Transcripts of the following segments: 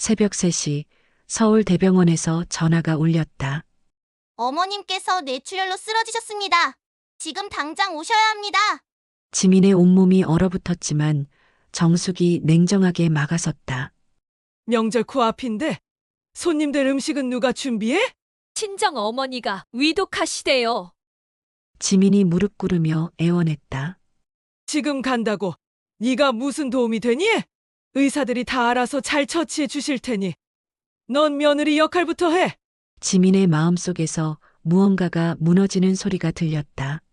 새벽 3시 서울 대병원에서 전화가 울렸다. 어머님께서 뇌출혈로 쓰러지셨습니다. 지금 당장 오셔야 합니다. 지민의 온몸이 얼어붙었지만 정숙이 냉정하게 막아섰다. 명절 코앞인데 손님들 음식은 누가 준비해? 친정 어머니가 위독하시대요. 지민이 무릎 꿇으며 애원했다. 지금 간다고 네가 무슨 도움이 되니? 의사들이 다 알아서 잘 처치해 주실 테니 넌 며느리 역할부터 해. 지민의 마음속에서 무언가가 무너지는 소리가 들렸다.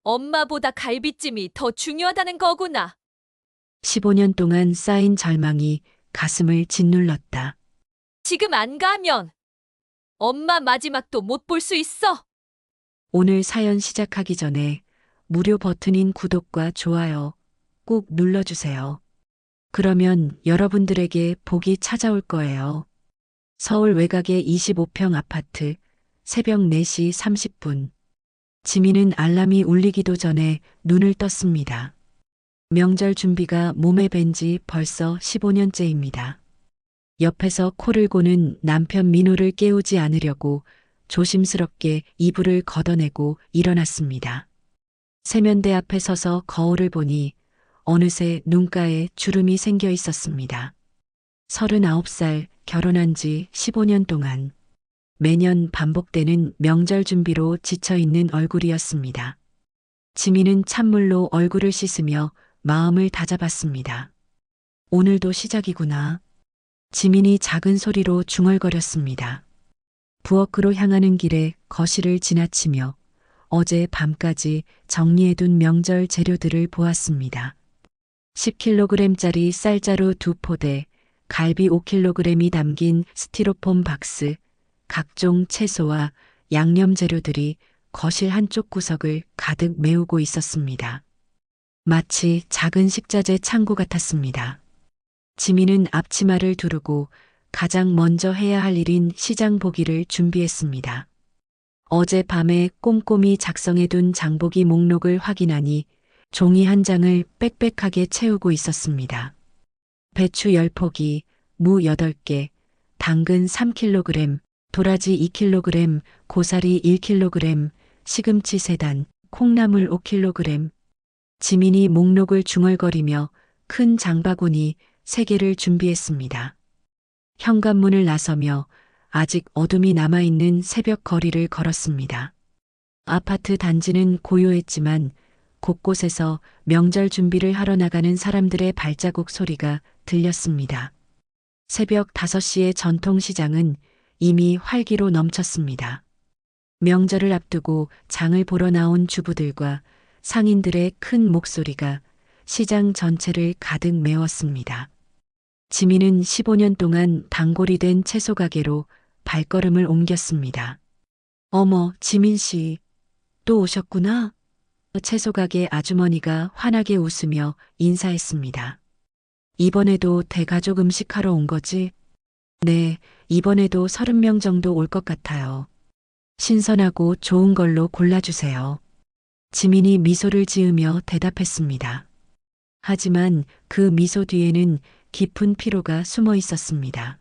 엄마보다 갈비찜이 더 중요하다는 거구나. 15년 동안 쌓인 절망이 가슴을 짓눌렀다. 지금 안 가면 엄마 마지막도 못 볼 수 있어. 오늘 사연 시작하기 전에 무료 버튼인 구독과 좋아요 꼭 눌러주세요. 그러면 여러분들에게 복이 찾아올 거예요. 서울 외곽의 25평 아파트, 새벽 4시 30분. 지민은 알람이 울리기도 전에 눈을 떴습니다. 명절 준비가 몸에 밴 지 벌써 15년째입니다. 옆에서 코를 고는 남편 민호를 깨우지 않으려고 조심스럽게 이불을 걷어내고 일어났습니다. 세면대 앞에 서서 거울을 보니 어느새 눈가에 주름이 생겨 있었습니다. 39살 결혼한 지 15년 동안 매년 반복되는 명절 준비로 지쳐있는 얼굴이었습니다. 지민은 찬물로 얼굴을 씻으며 마음을 다잡았습니다. 오늘도 시작이구나. 지민이 작은 소리로 중얼거렸습니다. 부엌으로 향하는 길에 거실을 지나치며 어제 밤까지 정리해둔 명절 재료들을 보았습니다. 10kg짜리 쌀자루 2포대, 갈비 5kg이 담긴 스티로폼 박스, 각종 채소와 양념 재료들이 거실 한쪽 구석을 가득 메우고 있었습니다. 마치 작은 식자재 창고 같았습니다. 지민은 앞치마를 두르고 가장 먼저 해야 할 일인 시장 보기를 준비했습니다. 어제 밤에 꼼꼼히 작성해둔 장보기 목록을 확인하니 종이 한 장을 빽빽하게 채우고 있었습니다. 배추 10포기, 무 8개, 당근 3kg, 도라지 2kg, 고사리 1kg, 시금치 3단, 콩나물 5kg. 지민이 목록을 중얼거리며 큰 장바구니 3개를 준비했습니다. 현관문을 나서며 아직 어둠이 남아있는 새벽 거리를 걸었습니다. 아파트 단지는 고요했지만 곳곳에서 명절 준비를 하러 나가는 사람들의 발자국 소리가 들렸습니다. 새벽 5시의 전통시장은 이미 활기로 넘쳤습니다. 명절을 앞두고 장을 보러 나온 주부들과 상인들의 큰 목소리가 시장 전체를 가득 메웠습니다. 지민은 15년 동안 단골이 된 채소 가게로 발걸음을 옮겼습니다. 어머, 지민 씨, 또 오셨구나. 채소 가게 아주머니가 환하게 웃으며 인사했습니다. 이번에도 대가족 음식하러 온 거지? 네, 이번에도 30명 정도 올 것 같아요. 신선하고 좋은 걸로 골라주세요. 지민이 미소를 지으며 대답했습니다. 하지만 그 미소 뒤에는 깊은 피로가 숨어 있었습니다.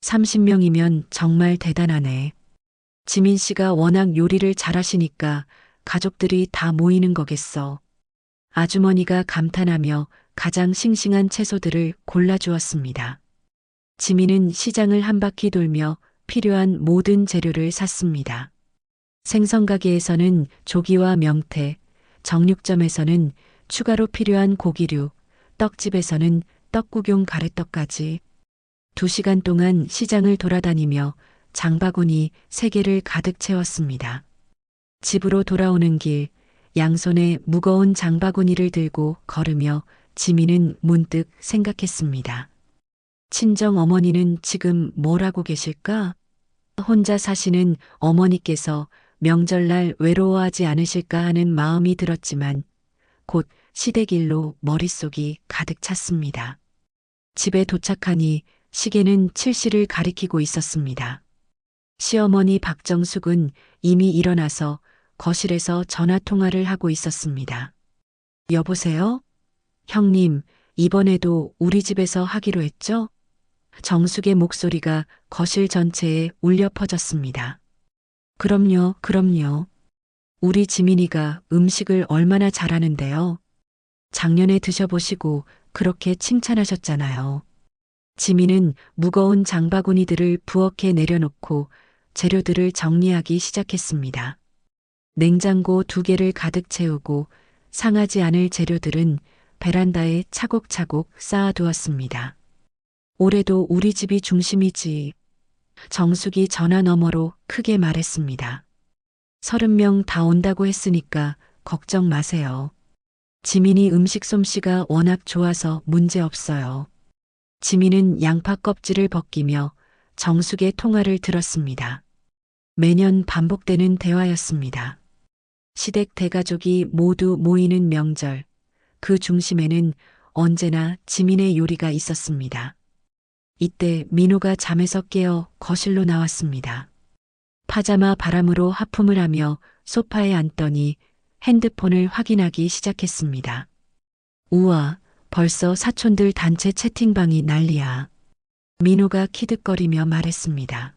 30명이면 정말 대단하네. 지민 씨가 워낙 요리를 잘하시니까 가족들이 다 모이는 거겠어. 아주머니가 감탄하며 가장 싱싱한 채소들을 골라주었습니다. 지민은 시장을 한 바퀴 돌며 필요한 모든 재료를 샀습니다. 생선가게에서는 조기와 명태, 정육점에서는 추가로 필요한 고기류, 떡집에서는 떡국용 가래떡까지 2시간 동안 시장을 돌아다니며 장바구니 3개를 가득 채웠습니다. 집으로 돌아오는 길, 양손에 무거운 장바구니를 들고 걸으며 지민은 문득 생각했습니다. 친정 어머니는 지금 뭘 하고 계실까? 혼자 사시는 어머니께서 명절날 외로워하지 않으실까 하는 마음이 들었지만 곧 시댁일로 머릿속이 가득 찼습니다. 집에 도착하니 시계는 7시를 가리키고 있었습니다. 시어머니 박정숙은 이미 일어나서 거실에서 전화통화를 하고 있었습니다. 여보세요? 형님, 이번에도 우리 집에서 하기로 했죠? 정숙의 목소리가 거실 전체에 울려 퍼졌습니다. 그럼요, 그럼요. 우리 지민이가 음식을 얼마나 잘하는데요. 작년에 드셔보시고 그렇게 칭찬하셨잖아요. 지민은 무거운 장바구니들을 부엌에 내려놓고 재료들을 정리하기 시작했습니다. 냉장고 2개를 가득 채우고 상하지 않을 재료들은 베란다에 차곡차곡 쌓아두었습니다. 올해도 우리 집이 중심이지. 정숙이 전화 너머로 크게 말했습니다. 30명 다 온다고 했으니까 걱정 마세요. 지민이 음식 솜씨가 워낙 좋아서 문제 없어요. 지민은 양파 껍질을 벗기며 정숙의 통화를 들었습니다. 매년 반복되는 대화였습니다. 시댁 대가족이 모두 모이는 명절, 그 중심에는 언제나 지민의 요리가 있었습니다. 이때 민호가 잠에서 깨어 거실로 나왔습니다. 파자마 바람으로 하품을 하며 소파에 앉더니 핸드폰을 확인하기 시작했습니다. 우와, 벌써 사촌들 단체 채팅방이 난리야. 민호가 키득거리며 말했습니다.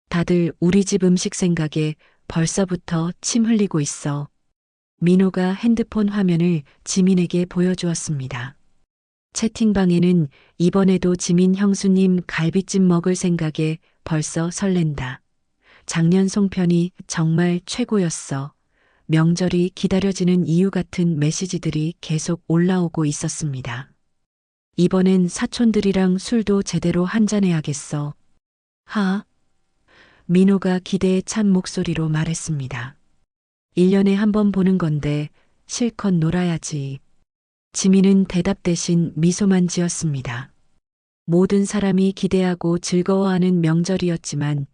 다들 우리 집 음식 생각에 벌써부터 침 흘리고 있어. 민호가 핸드폰 화면을 지민에게 보여주었습니다. 채팅방에는 이번에도 지민 형수님 갈비찜 먹을 생각에 벌써 설렌다. 작년 송편이 정말 최고였어. 명절이 기다려지는 이유 같은 메시지들이 계속 올라오고 있었습니다. 이번엔 사촌들이랑 술도 제대로 한잔해야겠어. 하. 민호가 기대에 찬 목소리로 말했습니다. 1년에 한 번 보는 건데 실컷 놀아야지. 지민은 대답 대신 미소만 지었습니다. 모든 사람이 기대하고 즐거워하는 명절이었지만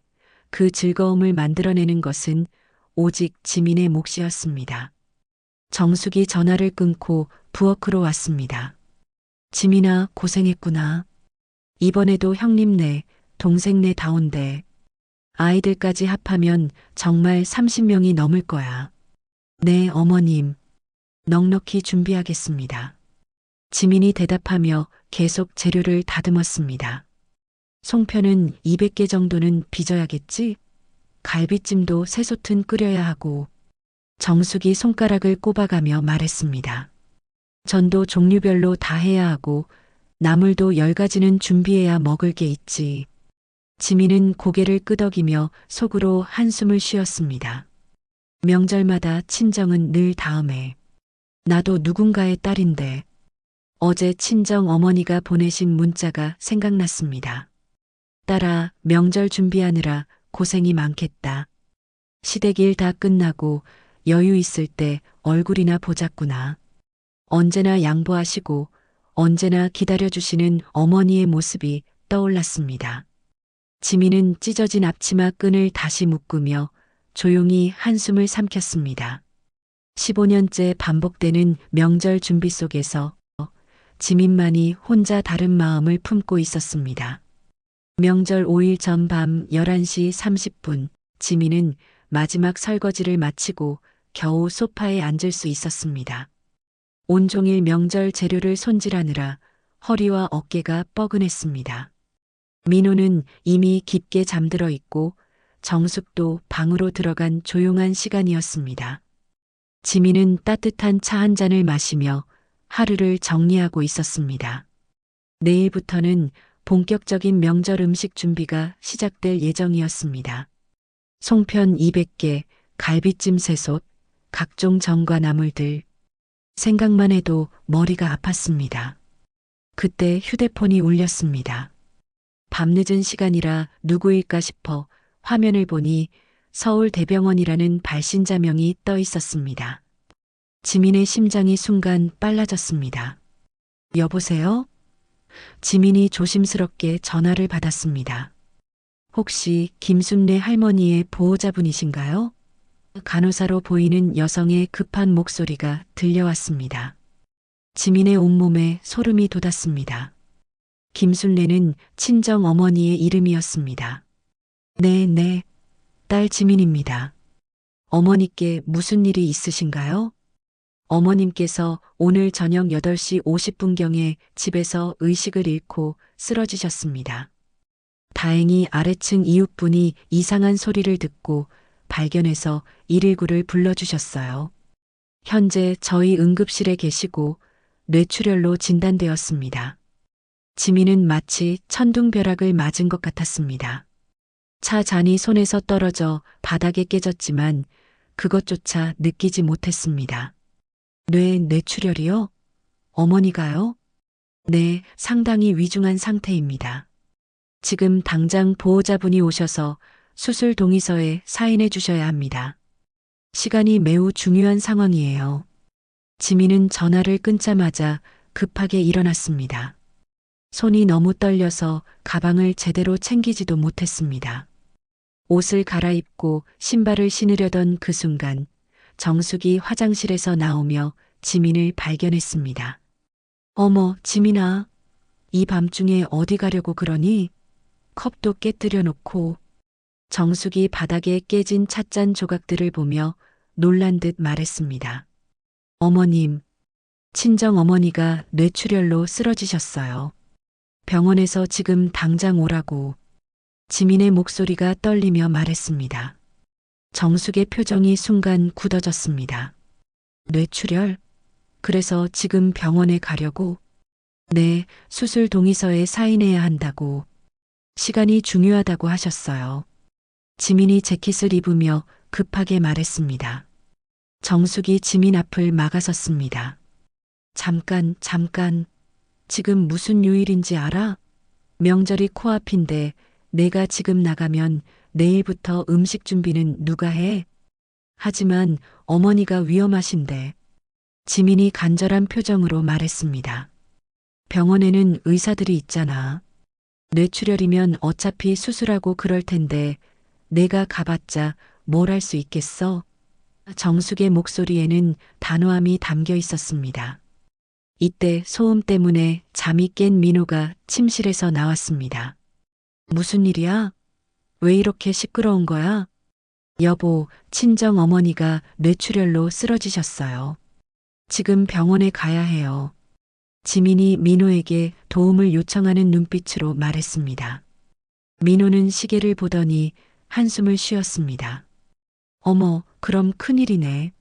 그 즐거움을 만들어내는 것은 오직 지민의 몫이었습니다. 정숙이 전화를 끊고 부엌으로 왔습니다. 지민아, 고생했구나. 이번에도 형님네, 동생네 다 온대. 아이들까지 합하면 정말 30명이 넘을 거야. 네, 어머님. 넉넉히 준비하겠습니다. 지민이 대답하며 계속 재료를 다듬었습니다. 송편은 200개 정도는 빚어야겠지? 갈비찜도 새솥은 끓여야 하고. 정숙이 손가락을 꼽아가며 말했습니다. 전도 종류별로 다 해야 하고 나물도 10가지는 준비해야 먹을 게 있지. 지민은 고개를 끄덕이며 속으로 한숨을 쉬었습니다. 명절마다 친정은 늘 다음에. 나도 누군가의 딸인데. 어제 친정 어머니가 보내신 문자가 생각났습니다. 딸아, 명절 준비하느라 고생이 많겠다. 시댁 일 다 끝나고 여유 있을 때 얼굴이나 보자꾸나. 언제나 양보하시고 언제나 기다려주시는 어머니의 모습이 떠올랐습니다. 지민은 찢어진 앞치마 끈을 다시 묶으며 조용히 한숨을 삼켰습니다. 15년째 반복되는 명절 준비 속에서 지민만이 혼자 다른 마음을 품고 있었습니다. 명절 5일 전 밤 11시 30분, 지민은 마지막 설거지를 마치고 겨우 소파에 앉을 수 있었습니다. 온종일 명절 재료를 손질하느라 허리와 어깨가 뻐근했습니다. 민호는 이미 깊게 잠들어 있고 정숙도 방으로 들어간 조용한 시간이었습니다. 지민은 따뜻한 차 한 잔을 마시며 하루를 정리하고 있었습니다. 내일부터는 본격적인 명절 음식 준비가 시작될 예정이었습니다. 송편 200개, 갈비찜 새솥, 각종 전과 나물들. 생각만 해도 머리가 아팠습니다. 그때 휴대폰이 울렸습니다. 밤늦은 시간이라 누구일까 싶어 화면을 보니 서울대병원이라는 발신자명이 떠 있었습니다. 지민의 심장이 순간 빨라졌습니다. 여보세요? 지민이 조심스럽게 전화를 받았습니다. 혹시 김순례 할머니의 보호자분이신가요? 간호사로 보이는 여성의 급한 목소리가 들려왔습니다. 지민의 온몸에 소름이 돋았습니다. 김순례는 친정 어머니의 이름이었습니다. 네, 딸 지민입니다. 어머니께 무슨 일이 있으신가요? 어머님께서 오늘 저녁 8시 50분경에 집에서 의식을 잃고 쓰러지셨습니다. 다행히 아래층 이웃분이 이상한 소리를 듣고 발견해서 119를 불러주셨어요. 현재 저희 응급실에 계시고 뇌출혈로 진단되었습니다. 지민은 마치 천둥벼락을 맞은 것 같았습니다. 차 잔이 손에서 떨어져 바닥에 깨졌지만 그것조차 느끼지 못했습니다. 뇌출혈이요? 어머니가요? 네, 상당히 위중한 상태입니다. 지금 당장 보호자분이 오셔서 수술 동의서에 사인해 주셔야 합니다. 시간이 매우 중요한 상황이에요. 지민은 전화를 끊자마자 급하게 일어났습니다. 손이 너무 떨려서 가방을 제대로 챙기지도 못했습니다. 옷을 갈아입고 신발을 신으려던 그 순간 정숙이 화장실에서 나오며 지민을 발견했습니다. 어머, 지민아. 이 밤중에 어디 가려고 그러니? 컵도 깨뜨려 놓고. 정숙이 바닥에 깨진 찻잔 조각들을 보며 놀란 듯 말했습니다. 어머님, 친정 어머니가 뇌출혈로 쓰러지셨어요. 병원에서 지금 당장 오라고. 지민의 목소리가 떨리며 말했습니다. 정숙의 표정이 순간 굳어졌습니다. 뇌출혈? 그래서 지금 병원에 가려고? 네, 수술 동의서에 사인해야 한다고. 시간이 중요하다고 하셨어요. 지민이 재킷을 입으며 급하게 말했습니다. 정숙이 지민 앞을 막아섰습니다. 잠깐. 지금 무슨 요일인지 알아? 명절이 코앞인데 내가 지금 나가면 내일부터 음식 준비는 누가 해? 하지만 어머니가 위험하신데. 지민이 간절한 표정으로 말했습니다. 병원에는 의사들이 있잖아. 뇌출혈이면 어차피 수술하고 그럴 텐데 내가 가봤자 뭘 할 수 있겠어? 정숙의 목소리에는 단호함이 담겨 있었습니다. 이때 소음 때문에 잠이 깬 민호가 침실에서 나왔습니다. 무슨 일이야? 왜 이렇게 시끄러운 거야? 여보, 친정 어머니가 뇌출혈로 쓰러지셨어요. 지금 병원에 가야 해요. 지민이 민호에게 도움을 요청하는 눈빛으로 말했습니다. 민호는 시계를 보더니 한숨을 쉬었습니다. 어머, 그럼 큰일이네.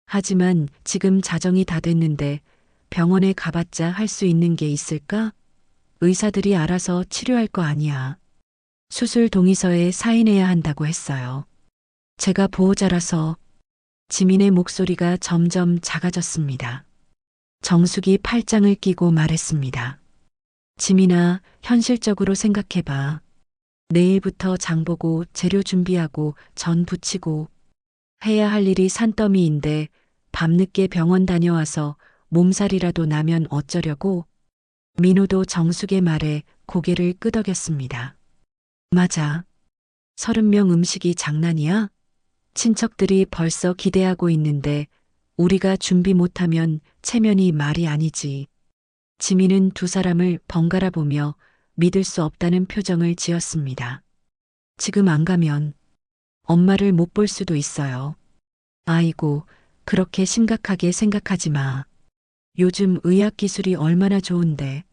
하지만 지금 자정이 다 됐는데 병원에 가봤자 할 수 있는 게 있을까? 의사들이 알아서 치료할 거 아니야. 수술 동의서에 사인해야 한다고 했어요. 제가 보호자라서. 지민의 목소리가 점점 작아졌습니다. 정숙이 팔짱을 끼고 말했습니다. 지민아, 현실적으로 생각해봐. 내일부터 장 보고 재료 준비하고 전 부치고 해야 할 일이 산더미인데 밤늦게 병원 다녀와서 몸살이라도 나면 어쩌려고? 민호도 정숙의 말에 고개를 끄덕였습니다. 맞아. 30명 음식이 장난이야? 친척들이 벌써 기대하고 있는데 우리가 준비 못하면 체면이 말이 아니지. 지민은 두 사람을 번갈아 보며 믿을 수 없다는 표정을 지었습니다. 지금 안 가면 엄마를 못 볼 수도 있어요. 아이고, 그렇게 심각하게 생각하지 마. 요즘 의학 기술이 얼마나 좋은데.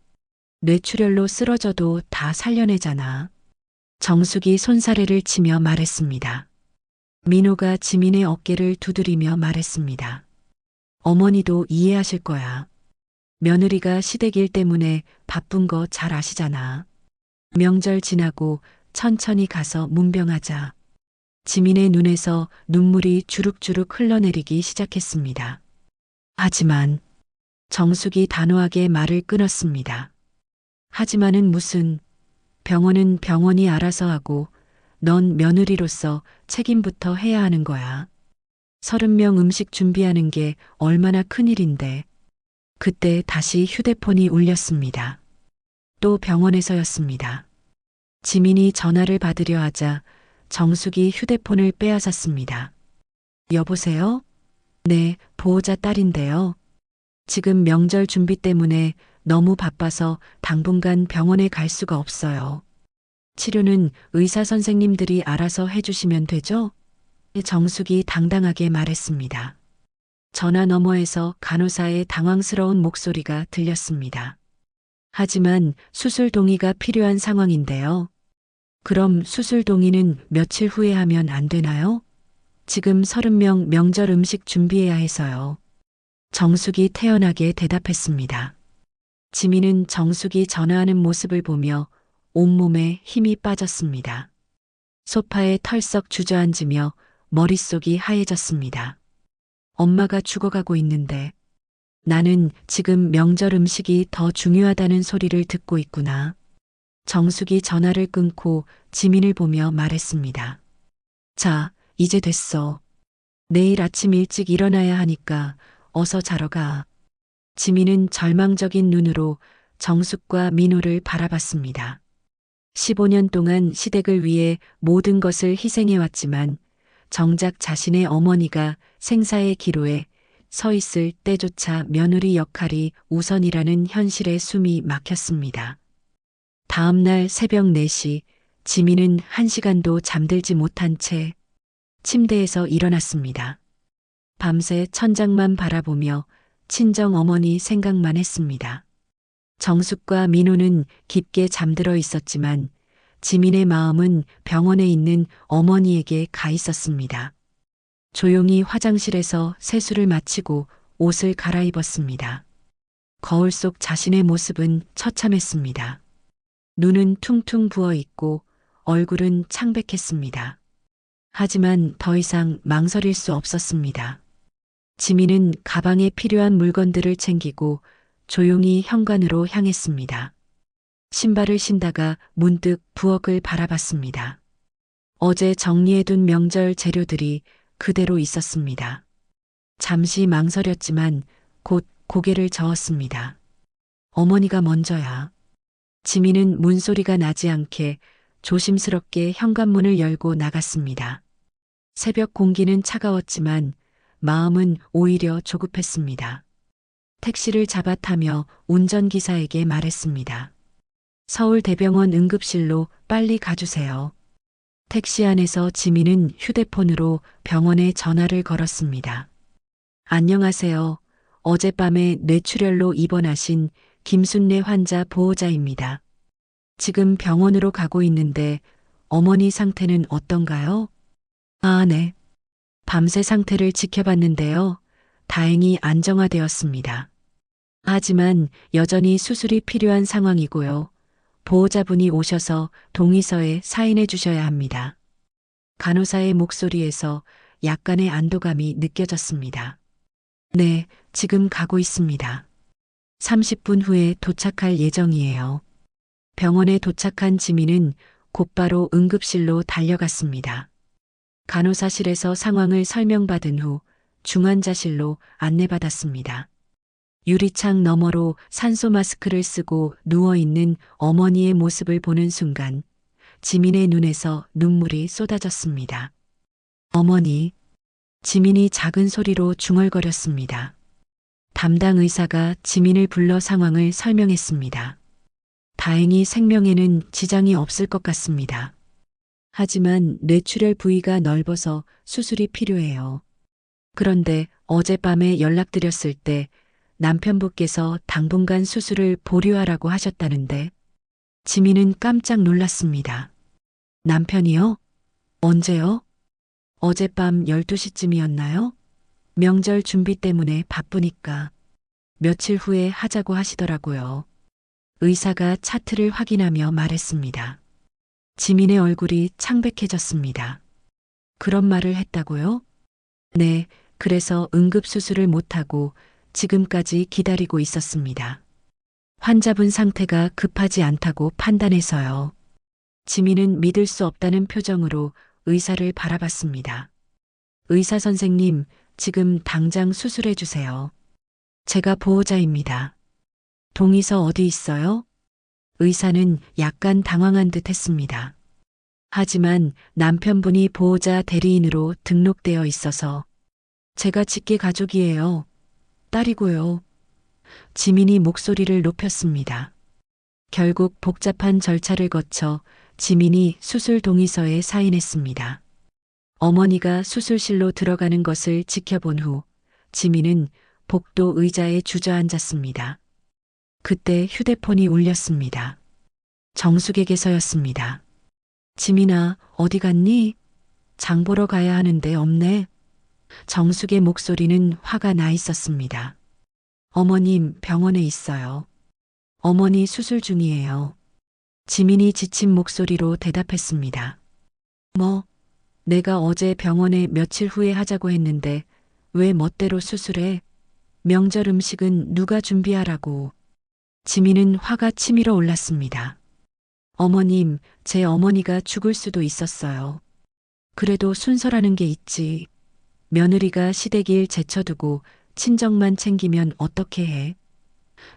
뇌출혈로 쓰러져도 다 살려내잖아. 정숙이 손사래를 치며 말했습니다. 민호가 지민의 어깨를 두드리며 말했습니다. 어머니도 이해하실 거야. 며느리가 시댁일 때문에 바쁜 거 잘 아시잖아. 명절 지나고 천천히 가서 문병하자. 지민의 눈에서 눈물이 주룩주룩 흘러내리기 시작했습니다. 하지만 정숙이 단호하게 말을 끊었습니다. 하지만은 무슨, 병원은 병원이 알아서 하고 넌 며느리로서 책임부터 해야 하는 거야. 30명 음식 준비하는 게 얼마나 큰일인데. 그때 다시 휴대폰이 울렸습니다. 또 병원에서였습니다. 지민이 전화를 받으려 하자 정숙이 휴대폰을 빼앗았습니다. 여보세요? 네, 보호자 딸인데요. 지금 명절 준비 때문에 너무 바빠서 당분간 병원에 갈 수가 없어요. 치료는 의사 선생님들이 알아서 해주시면 되죠? 정숙이 당당하게 말했습니다. 전화 너머에서 간호사의 당황스러운 목소리가 들렸습니다. 하지만 수술 동의가 필요한 상황인데요. 그럼 수술 동의는 며칠 후에 하면 안 되나요? 지금 30명 명절 음식 준비해야 해서요. 정숙이 태연하게 대답했습니다. 지민은 정숙이 전화하는 모습을 보며 온몸에 힘이 빠졌습니다. 소파에 털썩 주저앉으며 머릿속이 하얘졌습니다. 엄마가 죽어가고 있는데 나는 지금 명절 음식이 더 중요하다는 소리를 듣고 있구나. 정숙이 전화를 끊고 지민을 보며 말했습니다. 자, 이제 됐어. 내일 아침 일찍 일어나야 하니까 어서 자러 가. 지민은 절망적인 눈으로 정숙과 민호를 바라봤습니다. 15년 동안 시댁을 위해 모든 것을 희생해왔지만 정작 자신의 어머니가 생사의 기로에 서 있을 때조차 며느리 역할이 우선이라는 현실에 숨이 막혔습니다. 다음 날 새벽 4시 지민은 1시간도 잠들지 못한 채 침대에서 일어났습니다. 밤새 천장만 바라보며 친정 어머니 생각만 했습니다. 정숙과 민호는 깊게 잠들어 있었지만 지민의 마음은 병원에 있는 어머니에게 가 있었습니다. 조용히 화장실에서 세수를 마치고 옷을 갈아입었습니다. 거울 속 자신의 모습은 처참했습니다. 눈은 퉁퉁 부어 있고 얼굴은 창백했습니다. 하지만 더 이상 망설일 수 없었습니다. 지민은 가방에 필요한 물건들을 챙기고 조용히 현관으로 향했습니다. 신발을 신다가 문득 부엌을 바라봤습니다. 어제 정리해둔 명절 재료들이 그대로 있었습니다. 잠시 망설였지만 곧 고개를 저었습니다. 어머니가 먼저야. 지민은 문소리가 나지 않게 조심스럽게 현관문을 열고 나갔습니다. 새벽 공기는 차가웠지만 마음은 오히려 조급했습니다. 택시를 잡아 타며 운전기사에게 말했습니다. 서울대병원 응급실로 빨리 가주세요. 택시 안에서 지민은 휴대폰으로 병원에 전화를 걸었습니다. 안녕하세요. 어젯밤에 뇌출혈로 입원하신 김순례 환자 보호자입니다. 지금 병원으로 가고 있는데 어머니 상태는 어떤가요? 아, 네. 밤새 상태를 지켜봤는데요. 다행히 안정화되었습니다. 하지만 여전히 수술이 필요한 상황이고요. 보호자분이 오셔서 동의서에 사인해 주셔야 합니다. 간호사의 목소리에서 약간의 안도감이 느껴졌습니다. 네, 지금 가고 있습니다. 30분 후에 도착할 예정이에요. 병원에 도착한 지민은 곧바로 응급실로 달려갔습니다. 간호사실에서 상황을 설명받은 후 중환자실로 안내받았습니다. 유리창 너머로 산소 마스크를 쓰고 누워있는 어머니의 모습을 보는 순간 지민의 눈에서 눈물이 쏟아졌습니다. 어머니, 지민이 작은 소리로 중얼거렸습니다. 담당 의사가 지민을 불러 상황을 설명했습니다. 다행히 생명에는 지장이 없을 것 같습니다. 하지만 뇌출혈 부위가 넓어서 수술이 필요해요. 그런데 어젯밤에 연락드렸을 때 남편분께서 당분간 수술을 보류하라고 하셨다는데 지민은 깜짝 놀랐습니다. 남편이요? 언제요? 어젯밤 12시쯤이었나요? 명절 준비 때문에 바쁘니까 며칠 후에 하자고 하시더라고요. 의사가 차트를 확인하며 말했습니다. 지민의 얼굴이 창백해졌습니다. 그런 말을 했다고요? 네, 그래서 응급수술을 못하고 지금까지 기다리고 있었습니다. 환자분 상태가 급하지 않다고 판단해서요. 지민은 믿을 수 없다는 표정으로 의사를 바라봤습니다. 의사 선생님, 지금 당장 수술해 주세요. 제가 보호자입니다. 동의서 어디 있어요? 의사는 약간 당황한 듯 했습니다. 하지만 남편분이 보호자 대리인으로 등록되어 있어서 제가 직계 가족이에요. 딸이고요. 지민이 목소리를 높였습니다. 결국 복잡한 절차를 거쳐 지민이 수술 동의서에 사인했습니다. 어머니가 수술실로 들어가는 것을 지켜본 후 지민은 복도 의자에 주저앉았습니다. 그때 휴대폰이 울렸습니다. 정숙에게서였습니다. 지민아, 어디 갔니? 장 보러 가야 하는데 없네. 정숙의 목소리는 화가 나 있었습니다. 어머님, 병원에 있어요. 어머니 수술 중이에요. 지민이 지친 목소리로 대답했습니다. 뭐, 내가 어제 병원에 며칠 후에 하자고 했는데 왜 멋대로 수술해? 명절 음식은 누가 준비하라고. 지민은 화가 치밀어 올랐습니다. 어머님, 제 어머니가 죽을 수도 있었어요. 그래도 순서라는 게 있지. 며느리가 시댁일 제쳐두고 친정만 챙기면 어떻게 해?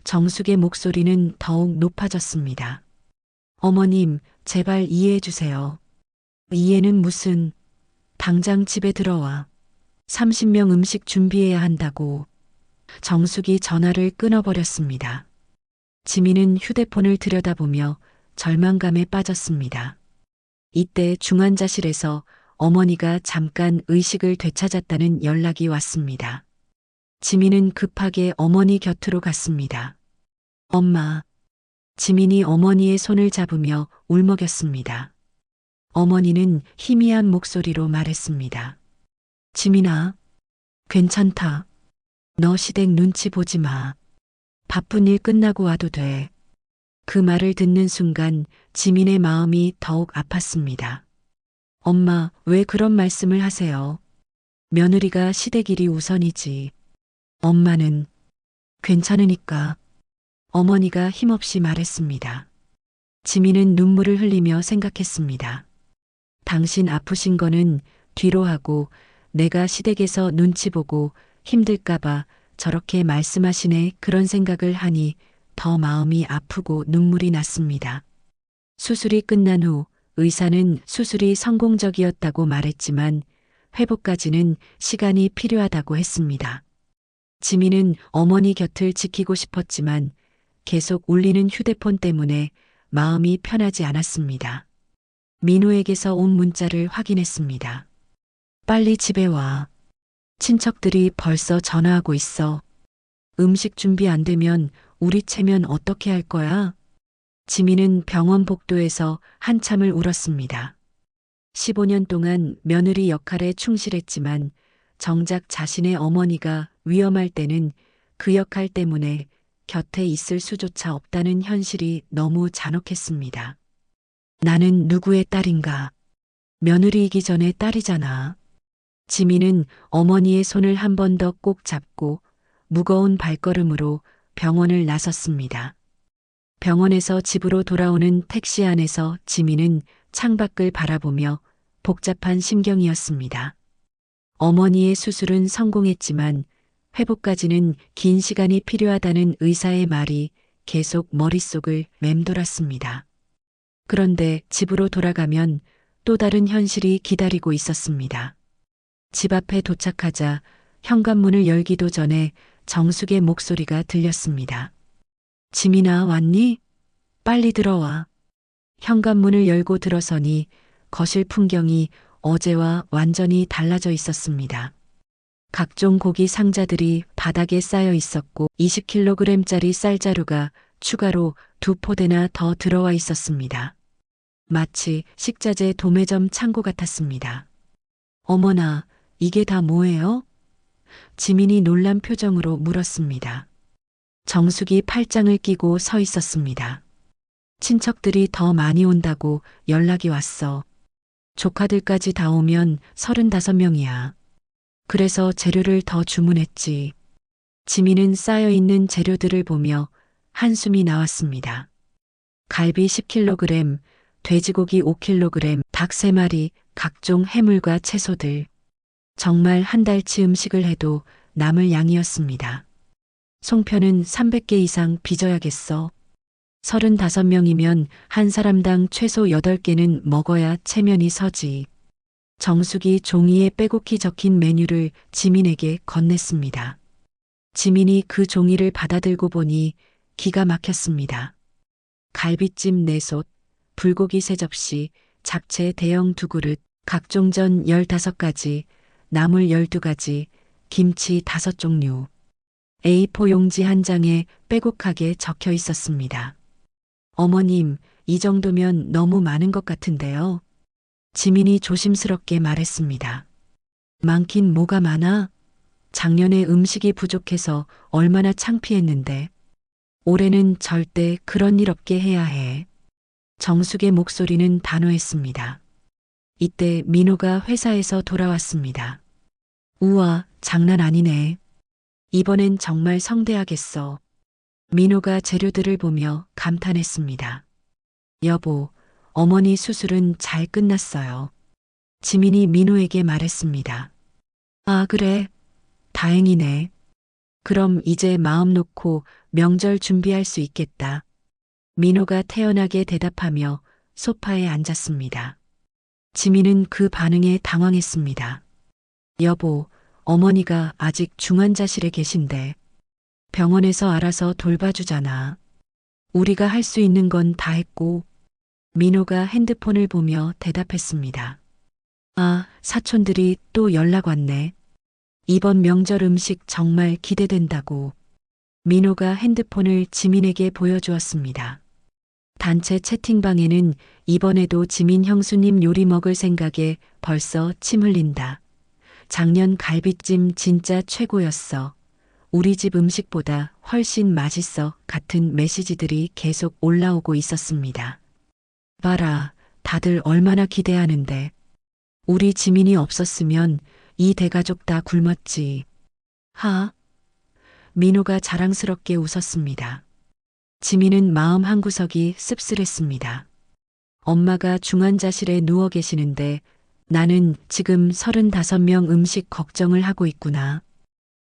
정숙의 목소리는 더욱 높아졌습니다. 어머님, 제발 이해해 주세요. 이해는 무슨, 당장 집에 들어와. 30명 음식 준비해야 한다고. 정숙이 전화를 끊어버렸습니다. 지민은 휴대폰을 들여다보며 절망감에 빠졌습니다. 이때 중환자실에서 어머니가 잠깐 의식을 되찾았다는 연락이 왔습니다. 지민은 급하게 어머니 곁으로 갔습니다. 엄마. 지민이 어머니의 손을 잡으며 울먹였습니다. 어머니는 희미한 목소리로 말했습니다. 지민아, 괜찮다. 너 시댁 눈치 보지 마. 바쁜 일 끝나고 와도 돼. 그 말을 듣는 순간 지민의 마음이 더욱 아팠습니다. 엄마, 왜 그런 말씀을 하세요? 며느리가 시댁 일이 우선이지. 엄마는 괜찮으니까. 어머니가 힘없이 말했습니다. 지민은 눈물을 흘리며 생각했습니다. 당신 아프신 거는 뒤로 하고 내가 시댁에서 눈치 보고 힘들까봐 저렇게 말씀하시네, 그런 생각을 하니 더 마음이 아프고 눈물이 났습니다. 수술이 끝난 후 의사는 수술이 성공적이었다고 말했지만 회복까지는 시간이 필요하다고 했습니다. 지민은 어머니 곁을 지키고 싶었지만 계속 울리는 휴대폰 때문에 마음이 편하지 않았습니다. 민호에게서 온 문자를 확인했습니다. 빨리 집에 와. 친척들이 벌써 전화하고 있어. 음식 준비 안 되면 우리 체면 어떻게 할 거야? 지민은 병원 복도에서 한참을 울었습니다. 15년 동안 며느리 역할에 충실했지만 정작 자신의 어머니가 위험할 때는 그 역할 때문에 곁에 있을 수조차 없다는 현실이 너무 잔혹했습니다. 나는 누구의 딸인가? 며느리이기 전에 딸이잖아. 지민은 어머니의 손을 한 번 더 꼭 잡고 무거운 발걸음으로 병원을 나섰습니다. 병원에서 집으로 돌아오는 택시 안에서 지민은 창밖을 바라보며 복잡한 심경이었습니다. 어머니의 수술은 성공했지만 회복까지는 긴 시간이 필요하다는 의사의 말이 계속 머릿속을 맴돌았습니다. 그런데 집으로 돌아가면 또 다른 현실이 기다리고 있었습니다. 집 앞에 도착하자 현관문을 열기도 전에 정숙의 목소리가 들렸습니다. 지민아, 왔니? 빨리 들어와. 현관문을 열고 들어서니 거실 풍경이 어제와 완전히 달라져 있었습니다. 각종 고기 상자들이 바닥에 쌓여 있었고 20kg짜리 쌀자루가 추가로 2포대나 더 들어와 있었습니다. 마치 식자재 도매점 창고 같았습니다. 어머나, 이게 다 뭐예요? 지민이 놀란 표정으로 물었습니다. 정숙이 팔짱을 끼고 서 있었습니다. 친척들이 더 많이 온다고 연락이 왔어. 조카들까지 다 오면 35명이야. 그래서 재료를 더 주문했지. 지민은 쌓여있는 재료들을 보며 한숨이 나왔습니다. 갈비 10kg, 돼지고기 5kg, 닭 3마리, 각종 해물과 채소들. 정말 한 달치 음식을 해도 남을 양이었습니다. 송편은 300개 이상 빚어야겠어. 35명이면 한 사람당 최소 8개는 먹어야 체면이 서지. 정숙이 종이에 빼곡히 적힌 메뉴를 지민에게 건넸습니다. 지민이 그 종이를 받아들고 보니 기가 막혔습니다. 갈비찜 4솥, 불고기 3접시, 잡채 대형 2그릇, 각종 전 15가지, 나물 12가지, 김치 5종류, A4 용지 한 장에 빼곡하게 적혀 있었습니다. 어머님, 이 정도면 너무 많은 것 같은데요. 지민이 조심스럽게 말했습니다. 많긴 뭐가 많아? 작년에 음식이 부족해서 얼마나 창피했는데. 올해는 절대 그런 일 없게 해야 해. 정숙의 목소리는 단호했습니다. 이때 민호가 회사에서 돌아왔습니다. 우와, 장난 아니네. 이번엔 정말 성대하겠어. 민호가 재료들을 보며 감탄했습니다. 여보, 어머니 수술은 잘 끝났어요. 지민이 민호에게 말했습니다. 아, 그래? 다행이네. 그럼 이제 마음 놓고 명절 준비할 수 있겠다. 민호가 태연하게 대답하며 소파에 앉았습니다. 지민은 그 반응에 당황했습니다. 여보, 어머니가 아직 중환자실에 계신데 병원에서 알아서 돌봐주잖아. 우리가 할 수 있는 건 다 했고. 민호가 핸드폰을 보며 대답했습니다. 아, 사촌들이 또 연락 왔네. 이번 명절 음식 정말 기대된다고. 민호가 핸드폰을 지민에게 보여주었습니다. 단체 채팅방에는 이번에도 지민 형수님 요리 먹을 생각에 벌써 침 흘린다. 작년 갈비찜 진짜 최고였어. 우리 집 음식보다 훨씬 맛있어 같은 메시지들이 계속 올라오고 있었습니다. 봐라, 다들 얼마나 기대하는데. 우리 지민이 없었으면 이 대가족 다 굶었지. 하. 민호가 자랑스럽게 웃었습니다. 지민은 마음 한구석이 씁쓸했습니다. 엄마가 중환자실에 누워 계시는데 나는 지금 35명 음식 걱정을 하고 있구나.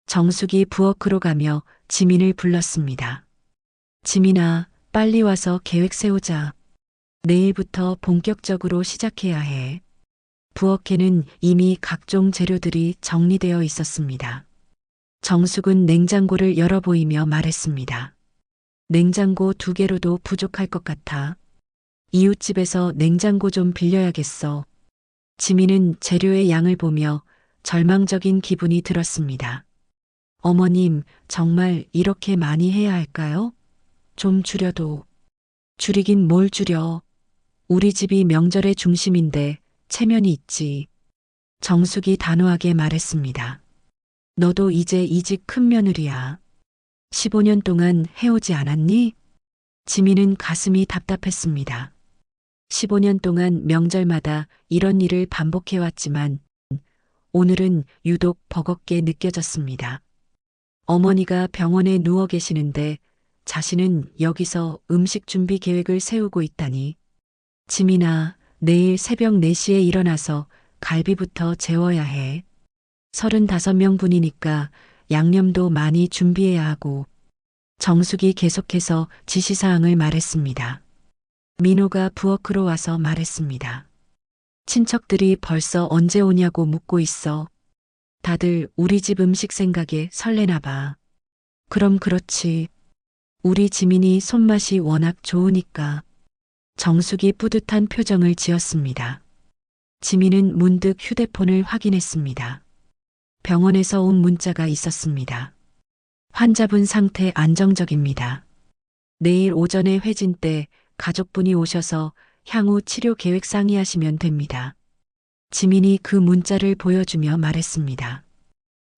정숙이 부엌으로 가며 지민을 불렀습니다. 지민아, 빨리 와서 계획 세우자. 내일부터 본격적으로 시작해야 해. 부엌에는 이미 각종 재료들이 정리되어 있었습니다. 정숙은 냉장고를 열어 보이며 말했습니다. 냉장고 2개로도 부족할 것 같아. 이웃집에서 냉장고 좀 빌려야겠어. 지민은 재료의 양을 보며 절망적인 기분이 들었습니다. 어머님, 정말 이렇게 많이 해야 할까요? 좀 줄여도. 줄이긴 뭘 줄여. 우리 집이 명절의 중심인데 체면이 있지. 정숙이 단호하게 말했습니다. 너도 이제 이 집 큰 며느리야. 15년 동안 해오지 않았니? 지민은 가슴이 답답했습니다. 15년 동안 명절마다 이런 일을 반복해왔지만 오늘은 유독 버겁게 느껴졌습니다. 어머니가 병원에 누워 계시는데 자신은 여기서 음식 준비 계획을 세우고 있다니. 지민아, 내일 새벽 4시에 일어나서 갈비부터 재워야 해. 35명 분이니까 양념도 많이 준비해야 하고. 정숙이 계속해서 지시사항을 말했습니다. 민호가 부엌으로 와서 말했습니다. 친척들이 벌써 언제 오냐고 묻고 있어. 다들 우리 집 음식 생각에 설레나 봐. 그럼 그렇지. 우리 지민이 손맛이 워낙 좋으니까. 정숙이 뿌듯한 표정을 지었습니다. 지민은 문득 휴대폰을 확인했습니다. 병원에서 온 문자가 있었습니다. 환자분 상태 안정적입니다. 내일 오전에 회진 때 가족분이 오셔서 향후 치료 계획 상의하시면 됩니다. 지민이 그 문자를 보여주며 말했습니다.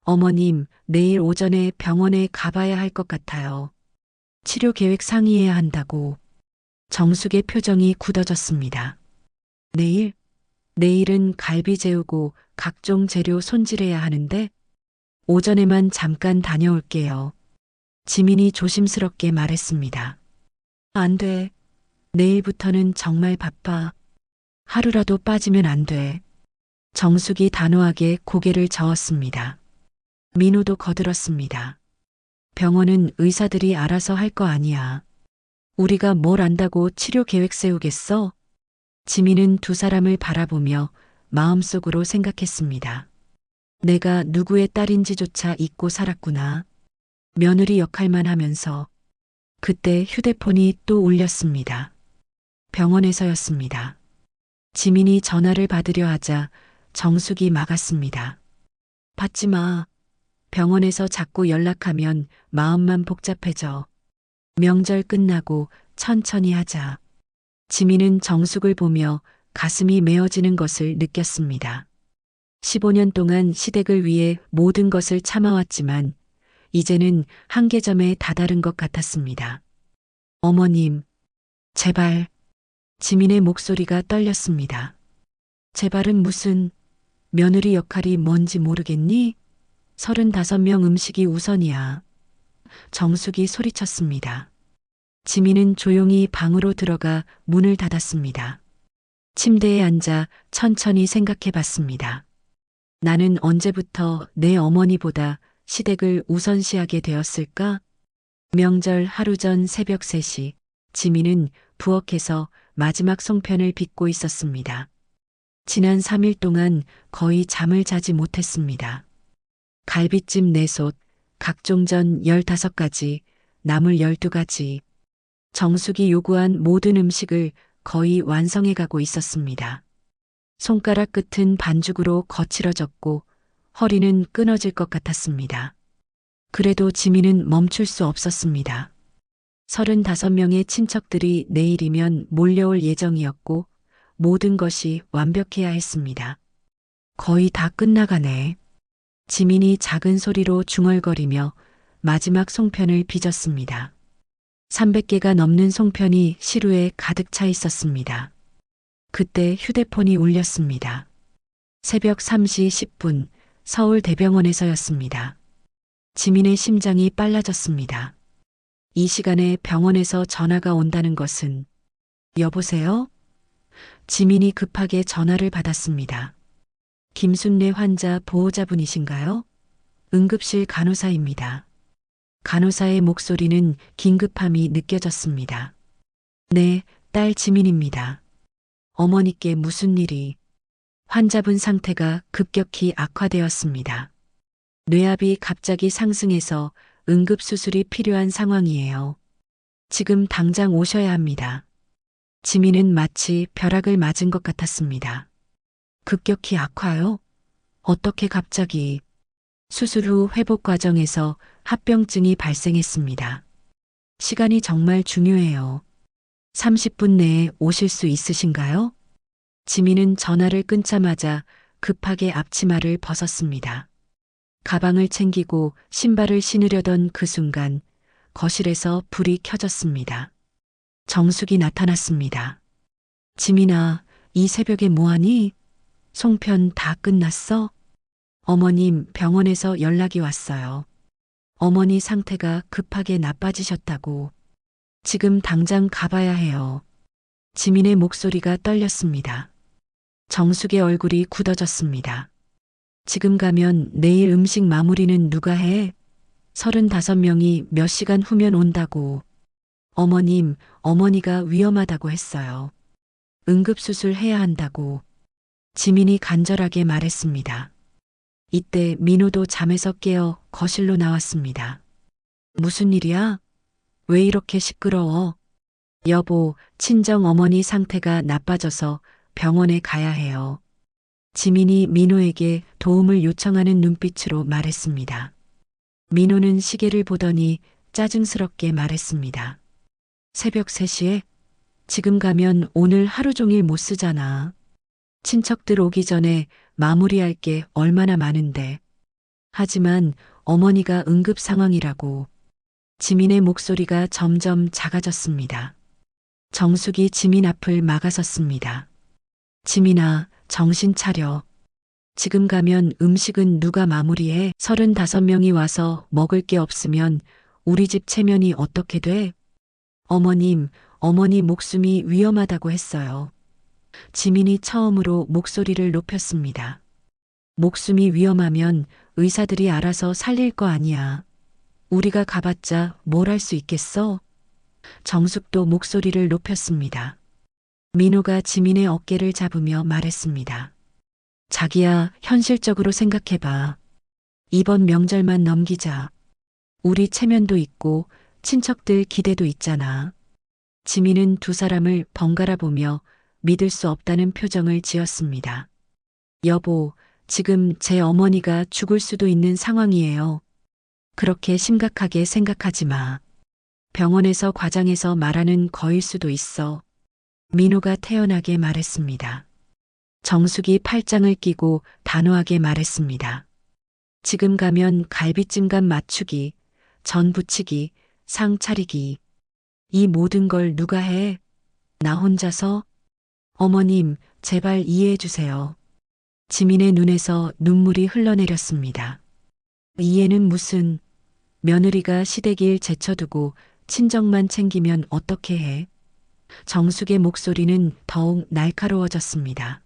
어머님, 내일 오전에 병원에 가봐야 할 것 같아요. 치료 계획 상의해야 한다고. 정숙의 표정이 굳어졌습니다. 내일? 내일은 갈비 재우고 각종 재료 손질해야 하는데 오전에만 잠깐 다녀올게요. 지민이 조심스럽게 말했습니다. 안 돼. 내일부터는 정말 바빠. 하루라도 빠지면 안 돼. 정숙이 단호하게 고개를 저었습니다. 민호도 거들었습니다. 병원은 의사들이 알아서 할 거 아니야. 우리가 뭘 안다고 치료 계획 세우겠어? 지민은 두 사람을 바라보며 마음속으로 생각했습니다. 내가 누구의 딸인지조차 잊고 살았구나. 며느리 역할만 하면서. 그때 휴대폰이 또 울렸습니다. 병원에서였습니다. 지민이 전화를 받으려 하자 정숙이 막았습니다. 받지 마. 병원에서 자꾸 연락하면 마음만 복잡해져. 명절 끝나고 천천히 하자. 지민은 정숙을 보며 가슴이 메어지는 것을 느꼈습니다. 15년 동안 시댁을 위해 모든 것을 참아왔지만 이제는 한계점에 다다른 것 같았습니다. 어머님, 제발. 지민의 목소리가 떨렸습니다. 제발은 무슨, 며느리 역할이 뭔지 모르겠니? 35명 음식이 우선이야. 정숙이 소리쳤습니다. 지민은 조용히 방으로 들어가 문을 닫았습니다. 침대에 앉아 천천히 생각해 봤습니다. 나는 언제부터 내 어머니보다 시댁을 우선시하게 되었을까? 명절 하루 전 새벽 3시, 지민은 부엌에서 마지막 송편을 빚고 있었습니다. 지난 3일 동안 거의 잠을 자지 못했습니다. 갈비찜 4솥, 각종전 15가지, 나물 12가지. 정숙이 요구한 모든 음식을 거의 완성해 가고 있었습니다. 손가락 끝은 반죽으로 거칠어졌고 허리는 끊어질 것 같았습니다. 그래도 지민은 멈출 수 없었습니다. 35명의 친척들이 내일이면 몰려올 예정이었고 모든 것이 완벽해야 했습니다. 거의 다 끝나가네. 지민이 작은 소리로 중얼거리며 마지막 송편을 빚었습니다. 300개가 넘는 송편이 시루에 가득 차 있었습니다. 그때 휴대폰이 울렸습니다. 새벽 3시 10분 서울대병원에서였습니다. 지민의 심장이 빨라졌습니다. 이 시간에 병원에서 전화가 온다는 것은 여보세요? 지민이 급하게 전화를 받았습니다. 김순례 환자 보호자분이신가요? 응급실 간호사입니다. 간호사의 목소리는 긴급함이 느껴졌습니다. 네, 딸 지민입니다. 어머니께 무슨 일이? 환자분 상태가 급격히 악화되었습니다. 뇌압이 갑자기 상승해서 응급수술이 필요한 상황이에요. 지금 당장 오셔야 합니다. 지민은 마치 벼락을 맞은 것 같았습니다. 급격히 악화요? 어떻게 갑자기? 수술 후 회복 과정에서 합병증이 발생했습니다. 시간이 정말 중요해요. 30분 내에 오실 수 있으신가요? 지민은 전화를 끊자마자 급하게 앞치마를 벗었습니다. 가방을 챙기고 신발을 신으려던 그 순간 거실에서 불이 켜졌습니다. 정숙이 나타났습니다. 지민아, 이 새벽에 뭐하니? 송편 다 끝났어? 어머님, 병원에서 연락이 왔어요. 어머니 상태가 급하게 나빠지셨다고. 지금 당장 가봐야 해요. 지민의 목소리가 떨렸습니다. 정숙의 얼굴이 굳어졌습니다. 지금 가면 내일 음식 마무리는 누가 해? 35명이 몇 시간 후면 온다고. 어머님, 어머니가 위험하다고 했어요. 응급수술 해야 한다고. 지민이 간절하게 말했습니다. 이때 민호도 잠에서 깨어 거실로 나왔습니다. 무슨 일이야? 왜 이렇게 시끄러워? 여보, 친정 어머니 상태가 나빠져서 병원에 가야 해요. 지민이 민호에게 도움을 요청하는 눈빛으로 말했습니다. 민호는 시계를 보더니 짜증스럽게 말했습니다. 새벽 3시에? 지금 가면 오늘 하루 종일 못 쓰잖아. 친척들 오기 전에 마무리할 게 얼마나 많은데. 하지만 어머니가 응급 상황이라고. 지민의 목소리가 점점 작아졌습니다. 정숙이 지민 앞을 막아섰습니다. 지민아, 정신 차려. 지금 가면 음식은 누가 마무리해? 35명이 와서 먹을 게 없으면 우리 집 체면이 어떻게 돼? 어머님, 어머니 목숨이 위험하다고 했어요. 지민이 처음으로 목소리를 높였습니다. 목숨이 위험하면 의사들이 알아서 살릴 거 아니야. 우리가 가봤자 뭘 할 수 있겠어? 정숙도 목소리를 높였습니다. 민호가 지민의 어깨를 잡으며 말했습니다. 자기야, 현실적으로 생각해봐. 이번 명절만 넘기자. 우리 체면도 있고 친척들 기대도 있잖아. 지민은 두 사람을 번갈아 보며 믿을 수 없다는 표정을 지었습니다. 여보, 지금 제 어머니가 죽을 수도 있는 상황이에요. 그렇게 심각하게 생각하지 마. 병원에서 과장해서 말하는 거일 수도 있어. 민호가 태연하게 말했습니다. 정숙이 팔짱을 끼고 단호하게 말했습니다. 지금 가면 갈비찜간 맞추기, 전 부치기, 상 차리기. 이 모든 걸 누가 해? 나 혼자서? 어머님, 제발 이해해 주세요. 지민의 눈에서 눈물이 흘러내렸습니다. 이해는 무슨, 며느리가 시댁일 제쳐두고 친정만 챙기면 어떻게 해? 정숙의 목소리는 더욱 날카로워졌습니다.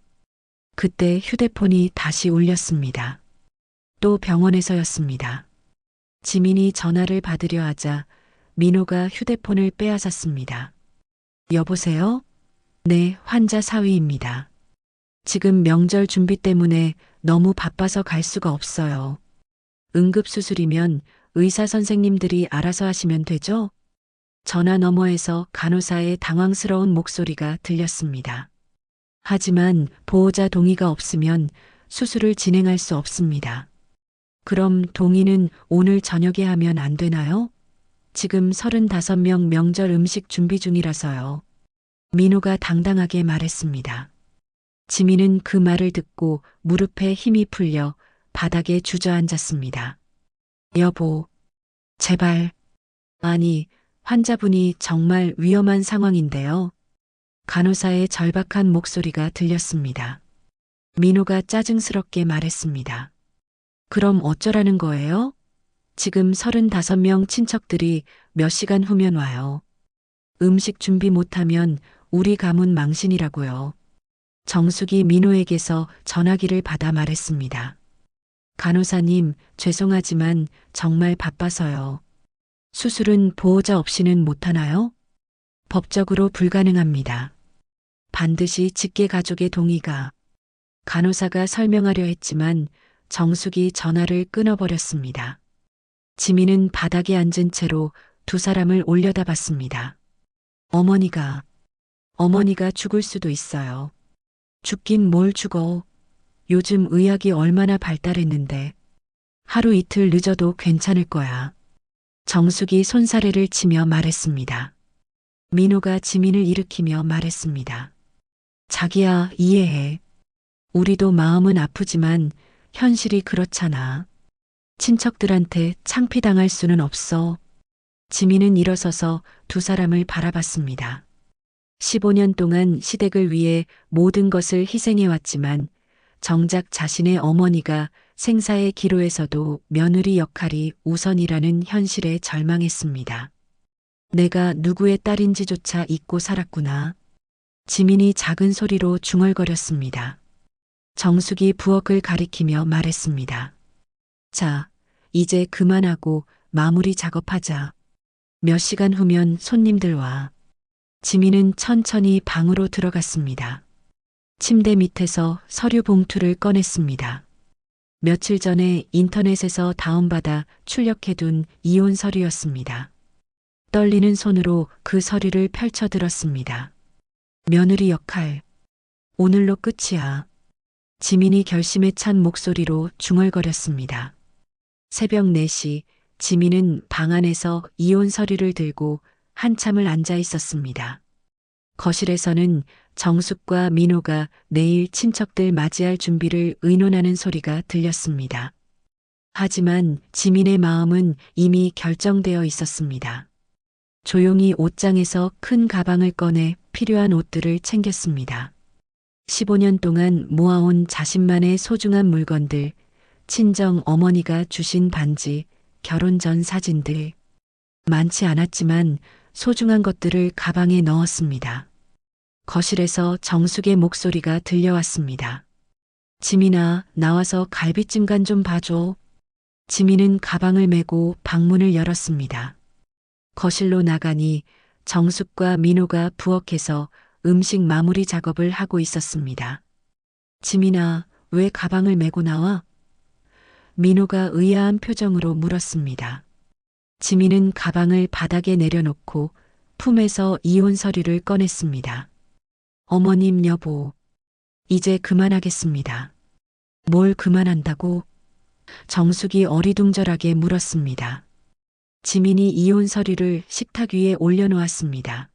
그때 휴대폰이 다시 울렸습니다. 또 병원에서였습니다. 지민이 전화를 받으려 하자 민호가 휴대폰을 빼앗았습니다. 여보세요? 네, 환자 사위입니다. 지금 명절 준비 때문에 너무 바빠서 갈 수가 없어요. 응급수술이면 의사 선생님들이 알아서 하시면 되죠? 전화 너머에서 간호사의 당황스러운 목소리가 들렸습니다. 하지만 보호자 동의가 없으면 수술을 진행할 수 없습니다. 그럼 동의는 오늘 저녁에 하면 안 되나요? 지금 35명 명절 음식 준비 중이라서요. 민호가 당당하게 말했습니다. 지민은 그 말을 듣고 무릎에 힘이 풀려 바닥에 주저앉았습니다. 여보, 제발. 아니, 환자분이 정말 위험한 상황인데요. 간호사의 절박한 목소리가 들렸습니다. 민호가 짜증스럽게 말했습니다. 그럼 어쩌라는 거예요? 지금 35명 친척들이 몇 시간 후면 와요. 음식 준비 못하면 우리 가문 망신이라고요. 정숙이 민호에게서 전화기를 받아 말했습니다. 간호사님, 죄송하지만 정말 바빠서요. 수술은 보호자 없이는 못하나요? 법적으로 불가능합니다. 반드시 직계 가족의 동의가. 간호사가 설명하려 했지만 정숙이 전화를 끊어버렸습니다. 지민은 바닥에 앉은 채로 두 사람을 올려다봤습니다. 어머니가 죽을 수도 있어요. 죽긴 뭘 죽어. 요즘 의학이 얼마나 발달했는데. 하루 이틀 늦어도 괜찮을 거야. 정숙이 손사래를 치며 말했습니다. 민호가 지민을 일으키며 말했습니다. 자기야, 이해해. 우리도 마음은 아프지만 현실이 그렇잖아. 친척들한테 창피당할 수는 없어. 지민은 일어서서 두 사람을 바라봤습니다. 15년 동안 시댁을 위해 모든 것을 희생해왔지만 정작 자신의 어머니가 생사의 기로에서도 며느리 역할이 우선이라는 현실에 절망했습니다. 내가 누구의 딸인지조차 잊고 살았구나. 지민이 작은 소리로 중얼거렸습니다. 정숙이 부엌을 가리키며 말했습니다. 자, 이제 그만하고 마무리 작업하자. 몇 시간 후면 손님들 와. 지민은 천천히 방으로 들어갔습니다. 침대 밑에서 서류 봉투를 꺼냈습니다. 며칠 전에 인터넷에서 다운받아 출력해둔 이혼 서류였습니다. 떨리는 손으로 그 서류를 펼쳐들었습니다. 며느리 역할. 오늘로 끝이야. 지민이 결심에 찬 목소리로 중얼거렸습니다. 새벽 4시 지민은 방 안에서 이혼 서류를 들고 한참을 앉아 있었습니다. 거실에서는 정숙과 민호가 내일 친척들 맞이할 준비를 의논하는 소리가 들렸습니다. 하지만 지민의 마음은 이미 결정되어 있었습니다. 조용히 옷장에서 큰 가방을 꺼내 필요한 옷들을 챙겼습니다. 15년 동안 모아온 자신만의 소중한 물건들, 친정 어머니가 주신 반지, 결혼 전 사진들. 많지 않았지만 소중한 것들을 가방에 넣었습니다. 거실에서 정숙의 목소리가 들려왔습니다. 지민아, 나와서 갈비찜간 좀 봐줘. 지민은 가방을 메고 방문을 열었습니다. 거실로 나가니 정숙과 민호가 부엌에서 음식 마무리 작업을 하고 있었습니다. 지민아, 왜 가방을 메고 나와? 민호가 의아한 표정으로 물었습니다. 지민은 가방을 바닥에 내려놓고 품에서 이혼 서류를 꺼냈습니다. 어머님, 여보, 이제 그만하겠습니다. 뭘 그만한다고? 정숙이 어리둥절하게 물었습니다. 지민이 이혼 서류를 식탁 위에 올려놓았습니다.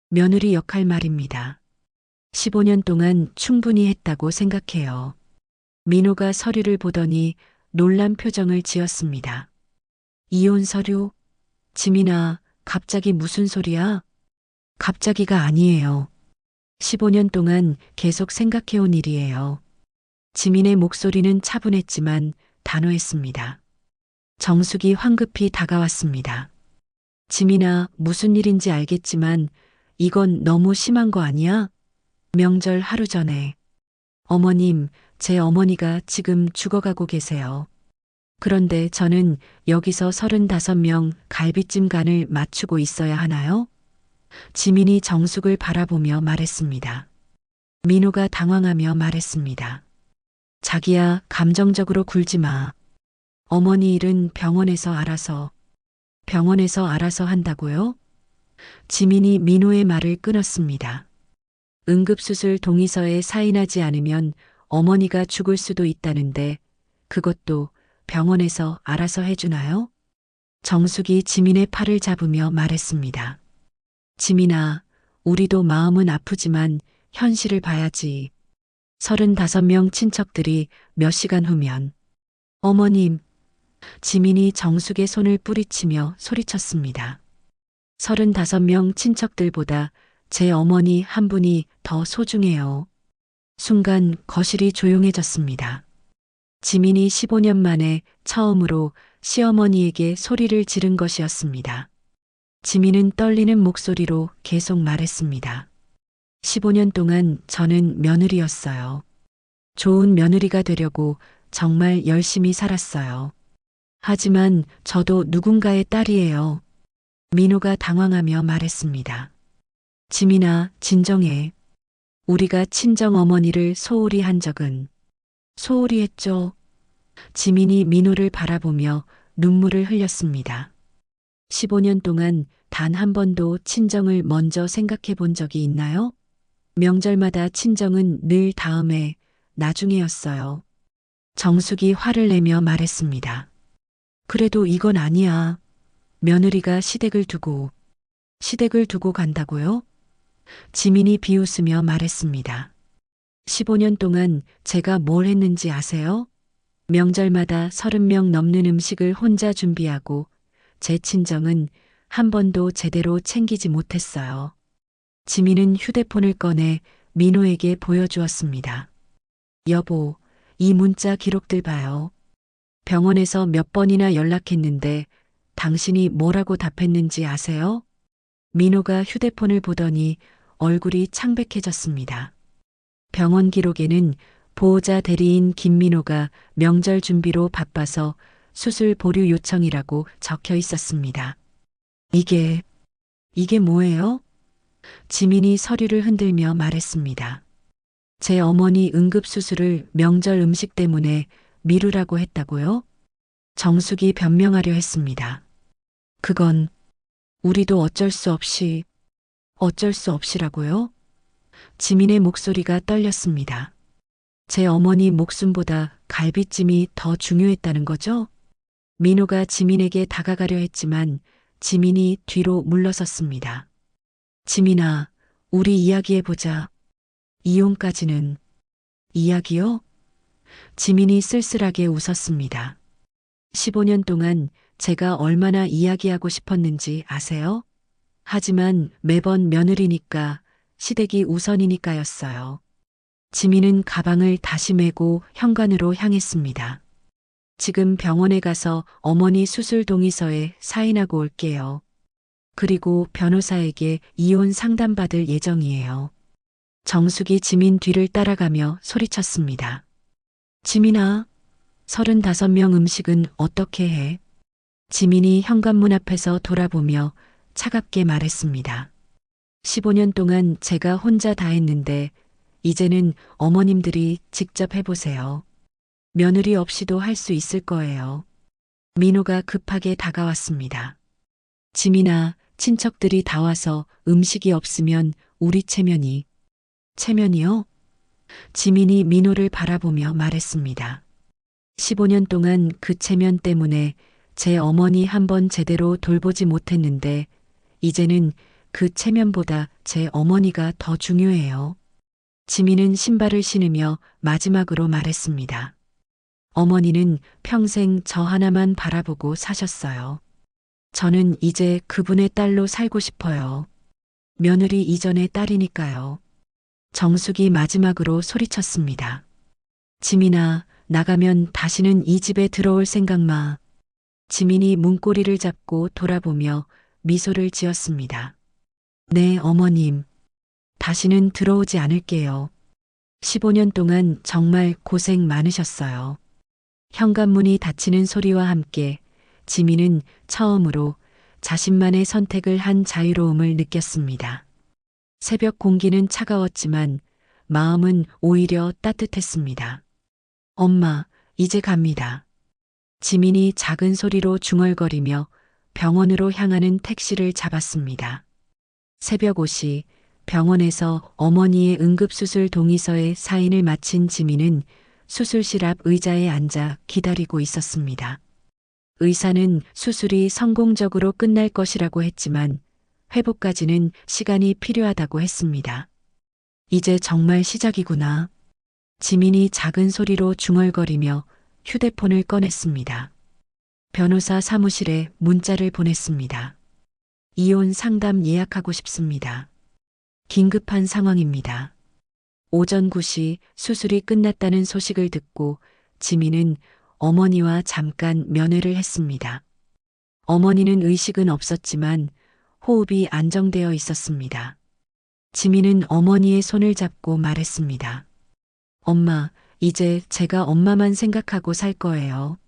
며느리 역할 말입니다. 15년 동안 충분히 했다고 생각해요. 민호가 서류를 보더니 놀란 표정을 지었습니다. 이혼 서류? 지민아, 갑자기 무슨 소리야? 갑자기가 아니에요. 15년 동안 계속 생각해온 일이에요. 지민의 목소리는 차분했지만 단호했습니다. 정숙이 황급히 다가왔습니다. 지민아, 무슨 일인지 알겠지만 이건 너무 심한 거 아니야? 명절 하루 전에. 어머님, 제 어머니가 지금 죽어가고 계세요. 그런데 저는 여기서 35명 갈비찜 간을 맞추고 있어야 하나요? 지민이 정숙을 바라보며 말했습니다. 민호가 당황하며 말했습니다. 자기야, 감정적으로 굴지 마. 어머니 일은 병원에서 알아서 한다고요? 지민이 민호의 말을 끊었습니다. 응급수술 동의서에 사인하지 않으면 어머니가 죽을 수도 있다는데 그것도 병원에서 알아서 해주나요? 정숙이 지민의 팔을 잡으며 말했습니다. 지민아, 우리도 마음은 아프지만 현실을 봐야지. 35명 친척들이 몇 시간 후면. 어머님, 지민이 정숙의 손을 뿌리치며 소리쳤습니다. 35명 친척들보다 제 어머니 한 분이 더 소중해요. 순간 거실이 조용해졌습니다. 지민이 15년 만에 처음으로 시어머니에게 소리를 지른 것이었습니다. 지민은 떨리는 목소리로 계속 말했습니다. 15년 동안 저는 며느리였어요. 좋은 며느리가 되려고 정말 열심히 살았어요. 하지만 저도 누군가의 딸이에요. 민호가 당황하며 말했습니다. 지민아, 진정해. 우리가 친정 어머니를 소홀히 한 적은 소홀히 했죠. 지민이 민호를 바라보며 눈물을 흘렸습니다. 15년 동안 단 한 번도 친정을 먼저 생각해 본 적이 있나요? 명절마다 친정은 늘 다음에, 나중에였어요. 정숙이 화를 내며 말했습니다. 그래도 이건 아니야. 며느리가 시댁을 두고 간다고요? 지민이 비웃으며 말했습니다. 15년 동안 제가 뭘 했는지 아세요? 명절마다 30명 넘는 음식을 혼자 준비하고 제 친정은 한 번도 제대로 챙기지 못했어요. 지민은 휴대폰을 꺼내 민호에게 보여주었습니다. 여보, 이 문자 기록들 봐요. 병원에서 몇 번이나 연락했는데 당신이 뭐라고 답했는지 아세요? 민호가 휴대폰을 보더니 얼굴이 창백해졌습니다. 병원 기록에는 보호자 대리인 김민호가 명절 준비로 바빠서 수술 보류 요청이라고 적혀 있었습니다. 이게 뭐예요? 지민이 서류를 흔들며 말했습니다. 제 어머니 응급수술을 명절 음식 때문에 미루라고 했다고요? 정숙이 변명하려 했습니다. 그건 우리도 어쩔 수 없이라고요? 지민의 목소리가 떨렸습니다. 제 어머니 목숨보다 갈비찜이 더 중요했다는 거죠? 민호가 지민에게 다가가려 했지만 지민이 뒤로 물러섰습니다. 지민아, 우리 이야기해보자. 이혼까지는. 이야기요? 지민이 쓸쓸하게 웃었습니다. 15년 동안 제가 얼마나 이야기하고 싶었는지 아세요? 하지만 매번 며느리니까 시댁이 우선이니까였어요. 지민은 가방을 다시 메고 현관으로 향했습니다. 지금 병원에 가서 어머니 수술 동의서에 사인하고 올게요. 그리고 변호사에게 이혼 상담받을 예정이에요. 정숙이 지민 뒤를 따라가며 소리쳤습니다. 지민아, 35명 음식은 어떻게 해? 지민이 현관문 앞에서 돌아보며 차갑게 말했습니다. 15년 동안 제가 혼자 다 했는데 이제는 어머님들이 직접 해보세요. 며느리 없이도 할 수 있을 거예요. 민호가 급하게 다가왔습니다. 지민아, 친척들이 다 와서 음식이 없으면 우리 체면이요? 지민이 민호를 바라보며 말했습니다. 15년 동안 그 체면 때문에 제 어머니 한번 제대로 돌보지 못했는데 이제는 그 체면보다 제 어머니가 더 중요해요. 지민은 신발을 신으며 마지막으로 말했습니다. 어머니는 평생 저 하나만 바라보고 사셨어요. 저는 이제 그분의 딸로 살고 싶어요. 며느리 이전의 딸이니까요. 정숙이 마지막으로 소리쳤습니다. 지민아, 나가면 다시는 이 집에 들어올 생각 마. 지민이 문고리를 잡고 돌아보며 미소를 지었습니다. 네, 어머님. 다시는 들어오지 않을게요. 15년 동안 정말 고생 많으셨어요. 현관문이 닫히는 소리와 함께 지민은 처음으로 자신만의 선택을 한 자유로움을 느꼈습니다. 새벽 공기는 차가웠지만 마음은 오히려 따뜻했습니다. 엄마, 이제 갑니다. 지민이 작은 소리로 중얼거리며 병원으로 향하는 택시를 잡았습니다. 새벽 5시 병원에서 어머니의 응급수술 동의서에 사인을 마친 지민은 수술실 앞 의자에 앉아 기다리고 있었습니다. 의사는 수술이 성공적으로 끝날 것이라고 했지만 회복까지는 시간이 필요하다고 했습니다. 이제 정말 시작이구나. 지민이 작은 소리로 중얼거리며 휴대폰을 꺼냈습니다. 변호사 사무실에 문자를 보냈습니다. 이혼 상담 예약하고 싶습니다. 긴급한 상황입니다. 오전 9시 수술이 끝났다는 소식을 듣고 지민은 어머니와 잠깐 면회를 했습니다. 어머니는 의식은 없었지만 호흡이 안정되어 있었습니다. 지민은 어머니의 손을 잡고 말했습니다. 엄마, 이제 제가 엄마만 생각하고 살 거예요.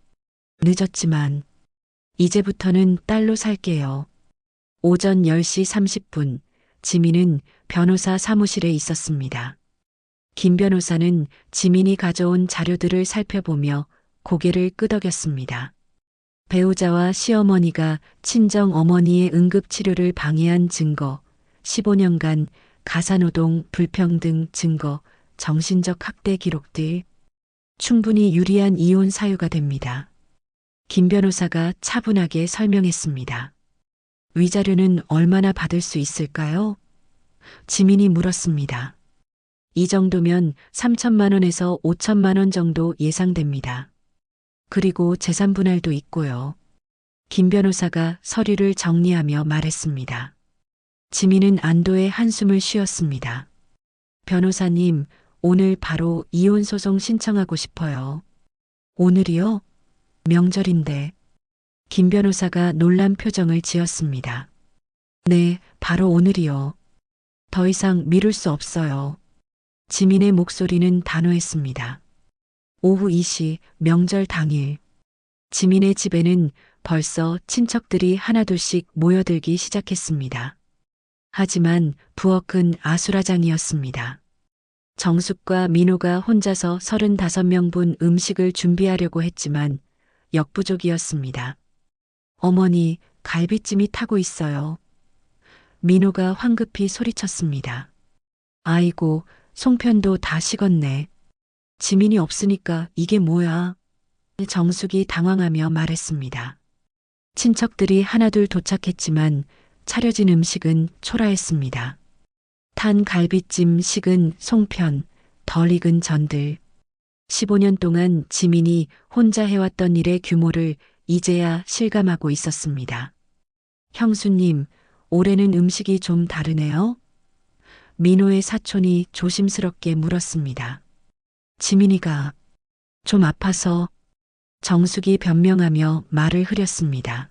늦었지만 이제부터는 딸로 살게요. 오전 10시 30분 지민은 변호사 사무실에 있었습니다. 김 변호사는 지민이 가져온 자료들을 살펴보며 고개를 끄덕였습니다. 배우자와 시어머니가 친정 어머니의 응급치료를 방해한 증거, 15년간 가사노동, 불평등 증거, 정신적 학대 기록들, 충분히 유리한 이혼 사유가 됩니다. 김 변호사가 차분하게 설명했습니다. 위자료는 얼마나 받을 수 있을까요? 지민이 물었습니다. 이 정도면 3천만 원에서 5천만 원 정도 예상됩니다. 그리고 재산 분할도 있고요. 김 변호사가 서류를 정리하며 말했습니다. 지민은 안도의 한숨을 쉬었습니다. 변호사님, 오늘 바로 이혼 소송 신청하고 싶어요. 오늘이요? 명절인데. 김 변호사가 놀란 표정을 지었습니다. 네, 바로 오늘이요. 더 이상 미룰 수 없어요. 지민의 목소리는 단호했습니다. 오후 2시 명절 당일 지민의 집에는 벌써 친척들이 하나둘씩 모여들기 시작했습니다. 하지만 부엌은 아수라장이었습니다. 정숙과 민호가 혼자서 35명분 음식을 준비하려고 했지만 역부족이었습니다. 어머니, 갈비찜이 타고 있어요. 민호가 황급히 소리쳤습니다. 아이고, 송편도 다 식었네. 지민이 없으니까 이게 뭐야? 정숙이 당황하며 말했습니다. 친척들이 하나둘 도착했지만 차려진 음식은 초라했습니다. 탄 갈비찜, 식은 송편, 덜 익은 전들. 15년 동안 지민이 혼자 해왔던 일의 규모를 이제야 실감하고 있었습니다. 형수님, 올해는 음식이 좀 다르네요? 민호의 사촌이 조심스럽게 물었습니다. 지민이가 좀 아파서. 정숙이 변명하며 말을 흐렸습니다.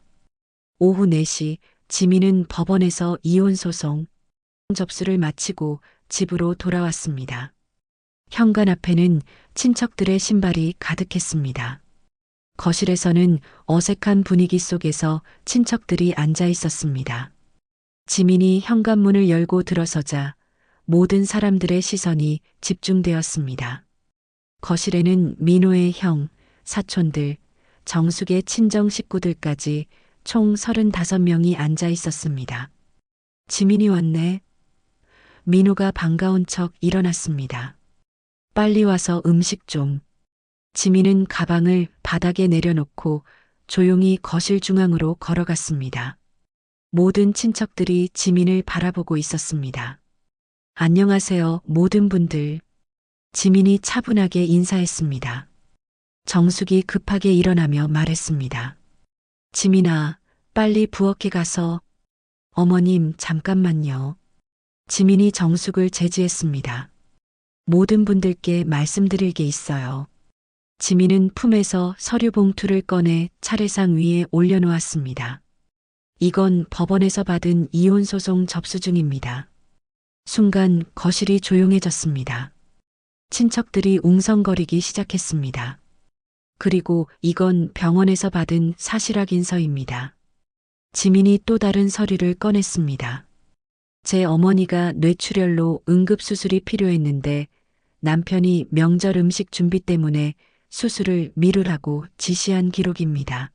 오후 4시 지민은 법원에서 이혼 소송 접수를 마치고 집으로 돌아왔습니다. 현관 앞에는 친척들의 신발이 가득했습니다. 거실에서는 어색한 분위기 속에서 친척들이 앉아 있었습니다. 지민이 현관문을 열고 들어서자 모든 사람들의 시선이 집중되었습니다. 거실에는 민호의 형, 사촌들, 정숙의 친정 식구들까지 총 35명이 앉아 있었습니다. 지민이 왔네. 민호가 반가운 척 일어났습니다. 빨리 와서 음식 좀. 지민은 가방을 바닥에 내려놓고 조용히 거실 중앙으로 걸어갔습니다. 모든 친척들이 지민을 바라보고 있었습니다. 안녕하세요, 모든 분들. 지민이 차분하게 인사했습니다. 정숙이 급하게 일어나며 말했습니다. 지민아, 빨리 부엌에 가서. 어머님, 잠깐만요. 지민이 정숙을 제지했습니다. 모든 분들께 말씀드릴 게 있어요. 지민은 품에서 서류 봉투를 꺼내 차례상 위에 올려놓았습니다. 이건 법원에서 받은 이혼 소송 접수 중입니다. 순간 거실이 조용해졌습니다. 친척들이 웅성거리기 시작했습니다. 그리고 이건 병원에서 받은 사실 확인서입니다. 지민이 또 다른 서류를 꺼냈습니다. 제 어머니가 뇌출혈로 응급수술이 필요했는데 남편이 명절 음식 준비 때문에 수술을 미루라고 지시한 기록입니다.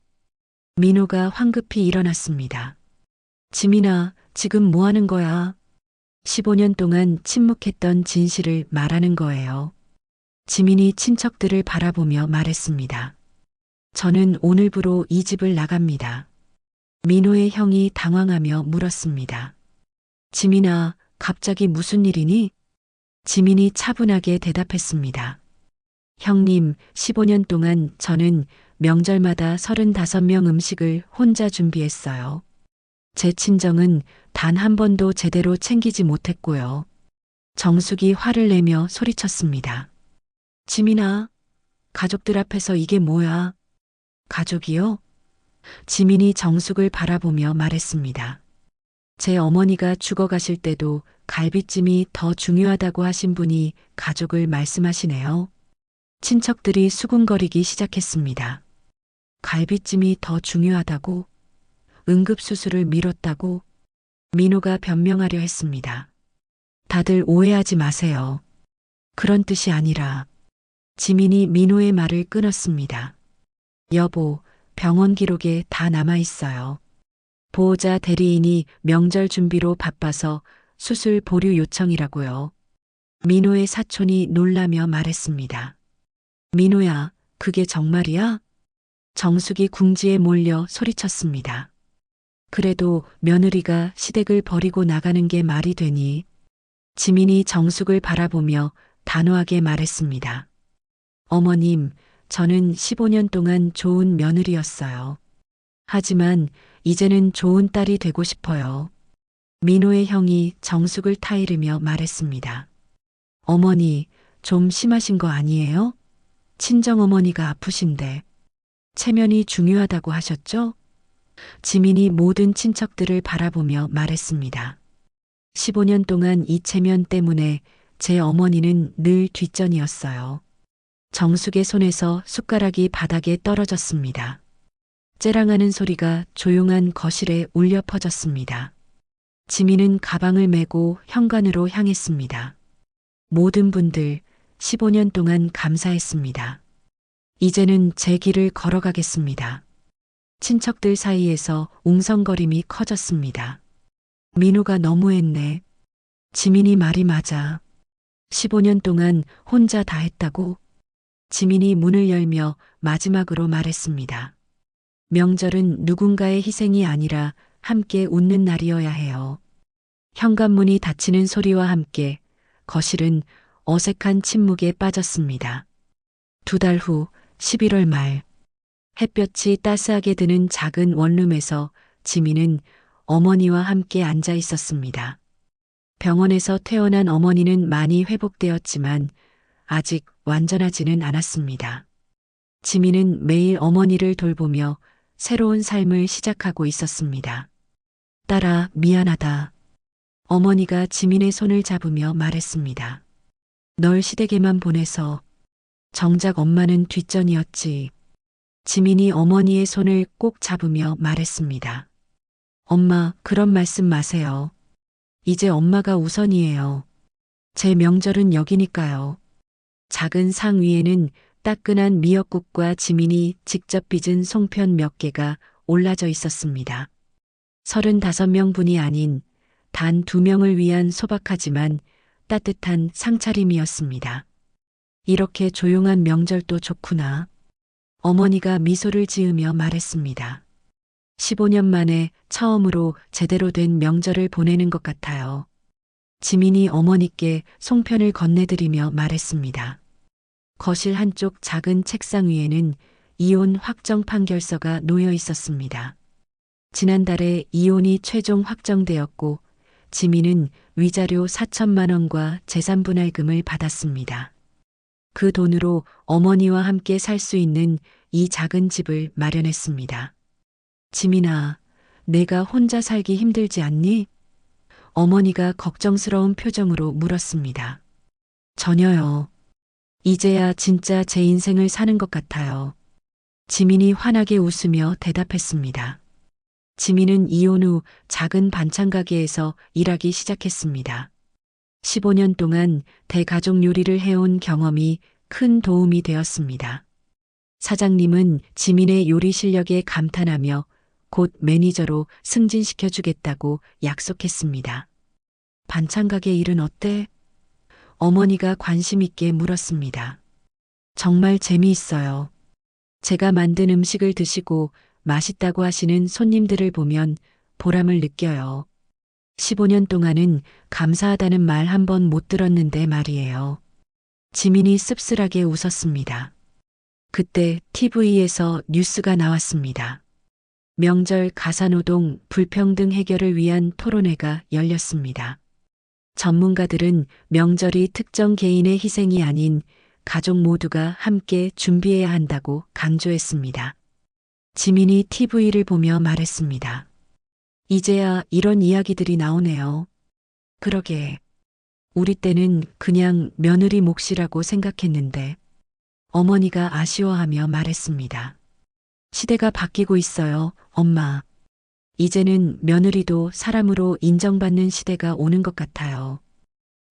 민호가 황급히 일어났습니다. 지민아, 지금 뭐 하는 거야? 15년 동안 침묵했던 진실을 말하는 거예요. 지민이 친척들을 바라보며 말했습니다. 저는 오늘부로 이 집을 나갑니다. 민호의 형이 당황하며 물었습니다. 지민아, 갑자기 무슨 일이니? 지민이 차분하게 대답했습니다. 형님, 15년 동안 저는 명절마다 35명 음식을 혼자 준비했어요. 제 친정은 단 한 번도 제대로 챙기지 못했고요. 정숙이 화를 내며 소리쳤습니다. 지민아, 가족들 앞에서 이게 뭐야? 가족이요? 지민이 정숙을 바라보며 말했습니다. 제 어머니가 죽어가실 때도 갈비찜이 더 중요하다고 하신 분이 가족을 말씀하시네요. 친척들이 수군거리기 시작했습니다. 갈비찜이 더 중요하다고? 응급수술을 미뤘다고? 민호가 변명하려 했습니다. 다들 오해하지 마세요. 그런 뜻이 아니라. 지민이 민호의 말을 끊었습니다. 여보, 병원 기록에 다 남아있어요. 보호자 대리인이 명절 준비로 바빠서 수술 보류 요청이라고요. 민호의 사촌이 놀라며 말했습니다. 민호야, 그게 정말이야? 정숙이 궁지에 몰려 소리쳤습니다. 그래도 며느리가 시댁을 버리고 나가는 게 말이 되니? 지민이 정숙을 바라보며 단호하게 말했습니다. 어머님, 저는 15년 동안 좋은 며느리였어요. 하지만 이제는 좋은 딸이 되고 싶어요. 민호의 형이 정숙을 타이르며 말했습니다. 어머니, 좀 심하신 거 아니에요? 친정어머니가 아프신데. 체면이 중요하다고 하셨죠? 지민이 모든 친척들을 바라보며 말했습니다. 15년 동안 이 체면 때문에 제 어머니는 늘 뒷전이었어요. 정숙의 손에서 숟가락이 바닥에 떨어졌습니다. 째랑하는 소리가 조용한 거실에 울려 퍼졌습니다. 지민은 가방을 메고 현관으로 향했습니다. 모든 분들 15년 동안 감사했습니다. 이제는 제 길을 걸어가겠습니다. 친척들 사이에서 웅성거림이 커졌습니다. 민호가 너무했네. 지민이 말이 맞아. 15년 동안 혼자 다 했다고? 지민이 문을 열며 마지막으로 말했습니다. 명절은 누군가의 희생이 아니라 함께 웃는 날이어야 해요. 현관문이 닫히는 소리와 함께 거실은 어색한 침묵에 빠졌습니다. 2달 후 11월 말 햇볕이 따스하게 드는 작은 원룸에서 지민은 어머니와 함께 앉아 있었습니다. 병원에서 퇴원한 어머니는 많이 회복되었지만 아직 완전하지는 않았습니다. 지민은 매일 어머니를 돌보며 새로운 삶을 시작하고 있었습니다. 딸아, 미안하다. 어머니가 지민의 손을 잡으며 말했습니다. 널 시댁에만 보내서. 정작 엄마는 뒷전이었지. 지민이 어머니의 손을 꼭 잡으며 말했습니다. 엄마, 그런 말씀 마세요. 이제 엄마가 우선이에요. 제 명절은 여기니까요. 작은 상 위에는 따끈한 미역국과 지민이 직접 빚은 송편 몇 개가 올라져 있었습니다. 35명분이 아닌 단 2명을 위한 소박하지만 따뜻한 상차림이었습니다. 이렇게 조용한 명절도 좋구나. 어머니가 미소를 지으며 말했습니다. 15년 만에 처음으로 제대로 된 명절을 보내는 것 같아요. 지민이 어머니께 송편을 건네드리며 말했습니다. 거실 한쪽 작은 책상 위에는 이혼 확정 판결서가 놓여 있었습니다. 지난달에 이혼이 최종 확정되었고 지민은 위자료 4천만 원과 재산분할금을 받았습니다. 그 돈으로 어머니와 함께 살 수 있는 이 작은 집을 마련했습니다. 지민아, 내가 혼자 살기 힘들지 않니? 어머니가 걱정스러운 표정으로 물었습니다. 전혀요. 이제야 진짜 제 인생을 사는 것 같아요. 지민이 환하게 웃으며 대답했습니다. 지민은 이혼 후 작은 반찬 가게에서 일하기 시작했습니다. 15년 동안 대가족 요리를 해온 경험이 큰 도움이 되었습니다. 사장님은 지민의 요리 실력에 감탄하며 곧 매니저로 승진시켜주겠다고 약속했습니다. 반찬 가게 일은 어때? 어머니가 관심 있게 물었습니다. 정말 재미있어요. 제가 만든 음식을 드시고 맛있다고 하시는 손님들을 보면 보람을 느껴요. 15년 동안은 감사하다는 말 한 번 못 들었는데 말이에요. 지민이 씁쓸하게 웃었습니다. 그때 TV에서 뉴스가 나왔습니다. 명절 가사노동 불평등 해결을 위한 토론회가 열렸습니다. 전문가들은 명절이 특정 개인의 희생이 아닌 가족 모두가 함께 준비해야 한다고 강조했습니다. 지민이 TV를 보며 말했습니다. 이제야 이런 이야기들이 나오네요. 그러게. 우리 때는 그냥 며느리 몫이라고 생각했는데 어머니가 아쉬워하며 말했습니다. 시대가 바뀌고 있어요, 엄마. 이제는 며느리도 사람으로 인정받는 시대가 오는 것 같아요.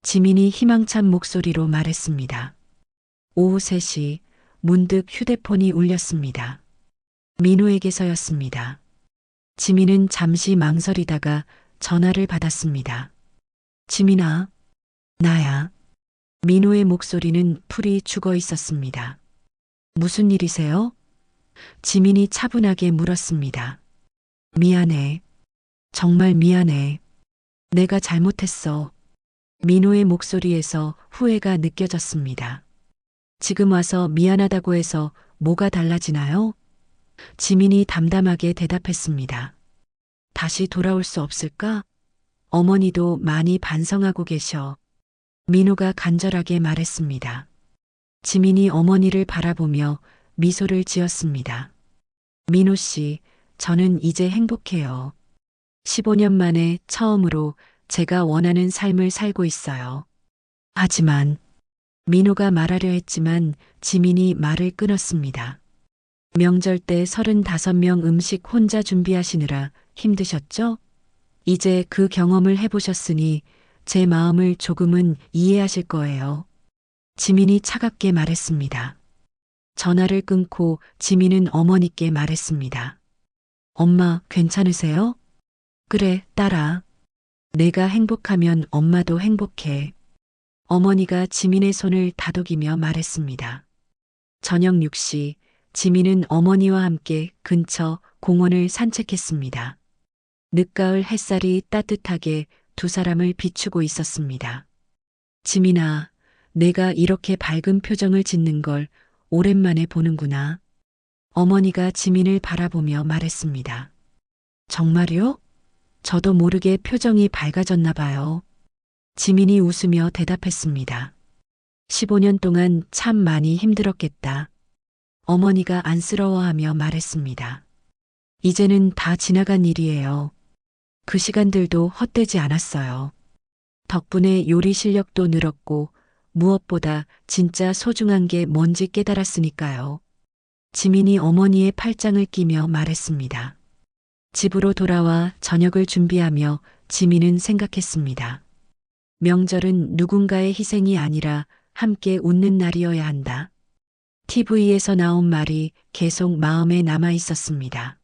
지민이 희망찬 목소리로 말했습니다. 오후 3시 문득 휴대폰이 울렸습니다. 민호에게서였습니다. 지민은 잠시 망설이다가 전화를 받았습니다. 지민아, 나야. 민호의 목소리는 풀이 죽어 있었습니다. 무슨 일이세요? 지민이 차분하게 물었습니다. 미안해. 정말 미안해. 내가 잘못했어. 민호의 목소리에서 후회가 느껴졌습니다. 지금 와서 미안하다고 해서 뭐가 달라지나요? 지민이 담담하게 대답했습니다. 다시 돌아올 수 없을까? 어머니도 많이 반성하고 계셔. 민호가 간절하게 말했습니다. 지민이 어머니를 바라보며 미소를 지었습니다. 민호 씨, 저는 이제 행복해요. 15년 만에 처음으로 제가 원하는 삶을 살고 있어요. 하지만 민호가 말하려 했지만 지민이 말을 끊었습니다. 명절 때 35명 음식 혼자 준비하시느라 힘드셨죠? 이제 그 경험을 해보셨으니 제 마음을 조금은 이해하실 거예요. 지민이 차갑게 말했습니다. 전화를 끊고 지민은 어머니께 말했습니다. 엄마, 괜찮으세요? 그래, 딸아. 내가 행복하면 엄마도 행복해. 어머니가 지민의 손을 다독이며 말했습니다. 저녁 6시, 지민은 어머니와 함께 근처 공원을 산책했습니다. 늦가을 햇살이 따뜻하게 두 사람을 비추고 있었습니다. 지민아, 내가 이렇게 밝은 표정을 짓는 걸 오랜만에 보는구나. 어머니가 지민을 바라보며 말했습니다. 정말요? 저도 모르게 표정이 밝아졌나 봐요. 지민이 웃으며 대답했습니다. 15년 동안 참 많이 힘들었겠다. 어머니가 안쓰러워하며 말했습니다. 이제는 다 지나간 일이에요. 그 시간들도 헛되지 않았어요. 덕분에 요리 실력도 늘었고 무엇보다 진짜 소중한 게 뭔지 깨달았으니까요. 지민이 어머니의 팔짱을 끼며 말했습니다. 집으로 돌아와 저녁을 준비하며 지민은 생각했습니다. 명절은 누군가의 희생이 아니라 함께 웃는 날이어야 한다. TV에서 나온 말이 계속 마음에 남아 있었습니다.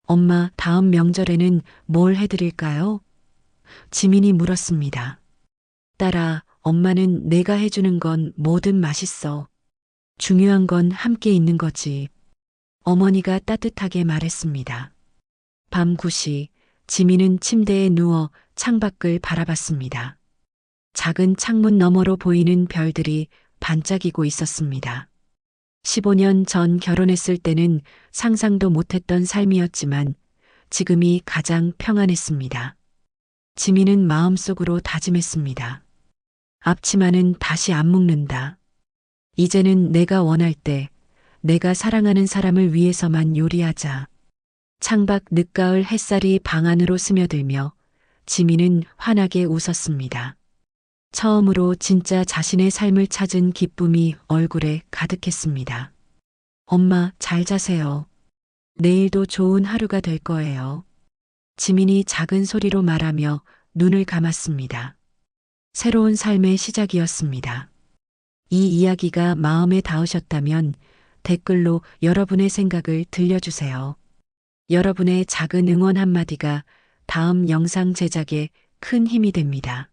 엄마, 다음 명절에는 뭘 해드릴까요? 지민이 물었습니다. 딸아, 엄마는 내가 해주는 건 뭐든 맛있어. 중요한 건 함께 있는 거지. 어머니가 따뜻하게 말했습니다. 밤 9시, 지민은 침대에 누워 창밖을 바라봤습니다. 작은 창문 너머로 보이는 별들이 반짝이고 있었습니다. 15년 전 결혼했을 때는 상상도 못했던 삶이었지만 지금이 가장 평안했습니다. 지민은 마음속으로 다짐했습니다. 앞치마는 다시 안 묶는다. 이제는 내가 원할 때 내가 사랑하는 사람을 위해서만 요리하자. 창밖 늦가을 햇살이 방 안으로 스며들며 지민은 환하게 웃었습니다. 처음으로 진짜 자신의 삶을 찾은 기쁨이 얼굴에 가득했습니다. 엄마, 잘 자세요. 내일도 좋은 하루가 될 거예요. 지민이 작은 소리로 말하며 눈을 감았습니다. 새로운 삶의 시작이었습니다. 이 이야기가 마음에 닿으셨다면 댓글로 여러분의 생각을 들려주세요. 여러분의 작은 응원 한마디가 다음 영상 제작에 큰 힘이 됩니다.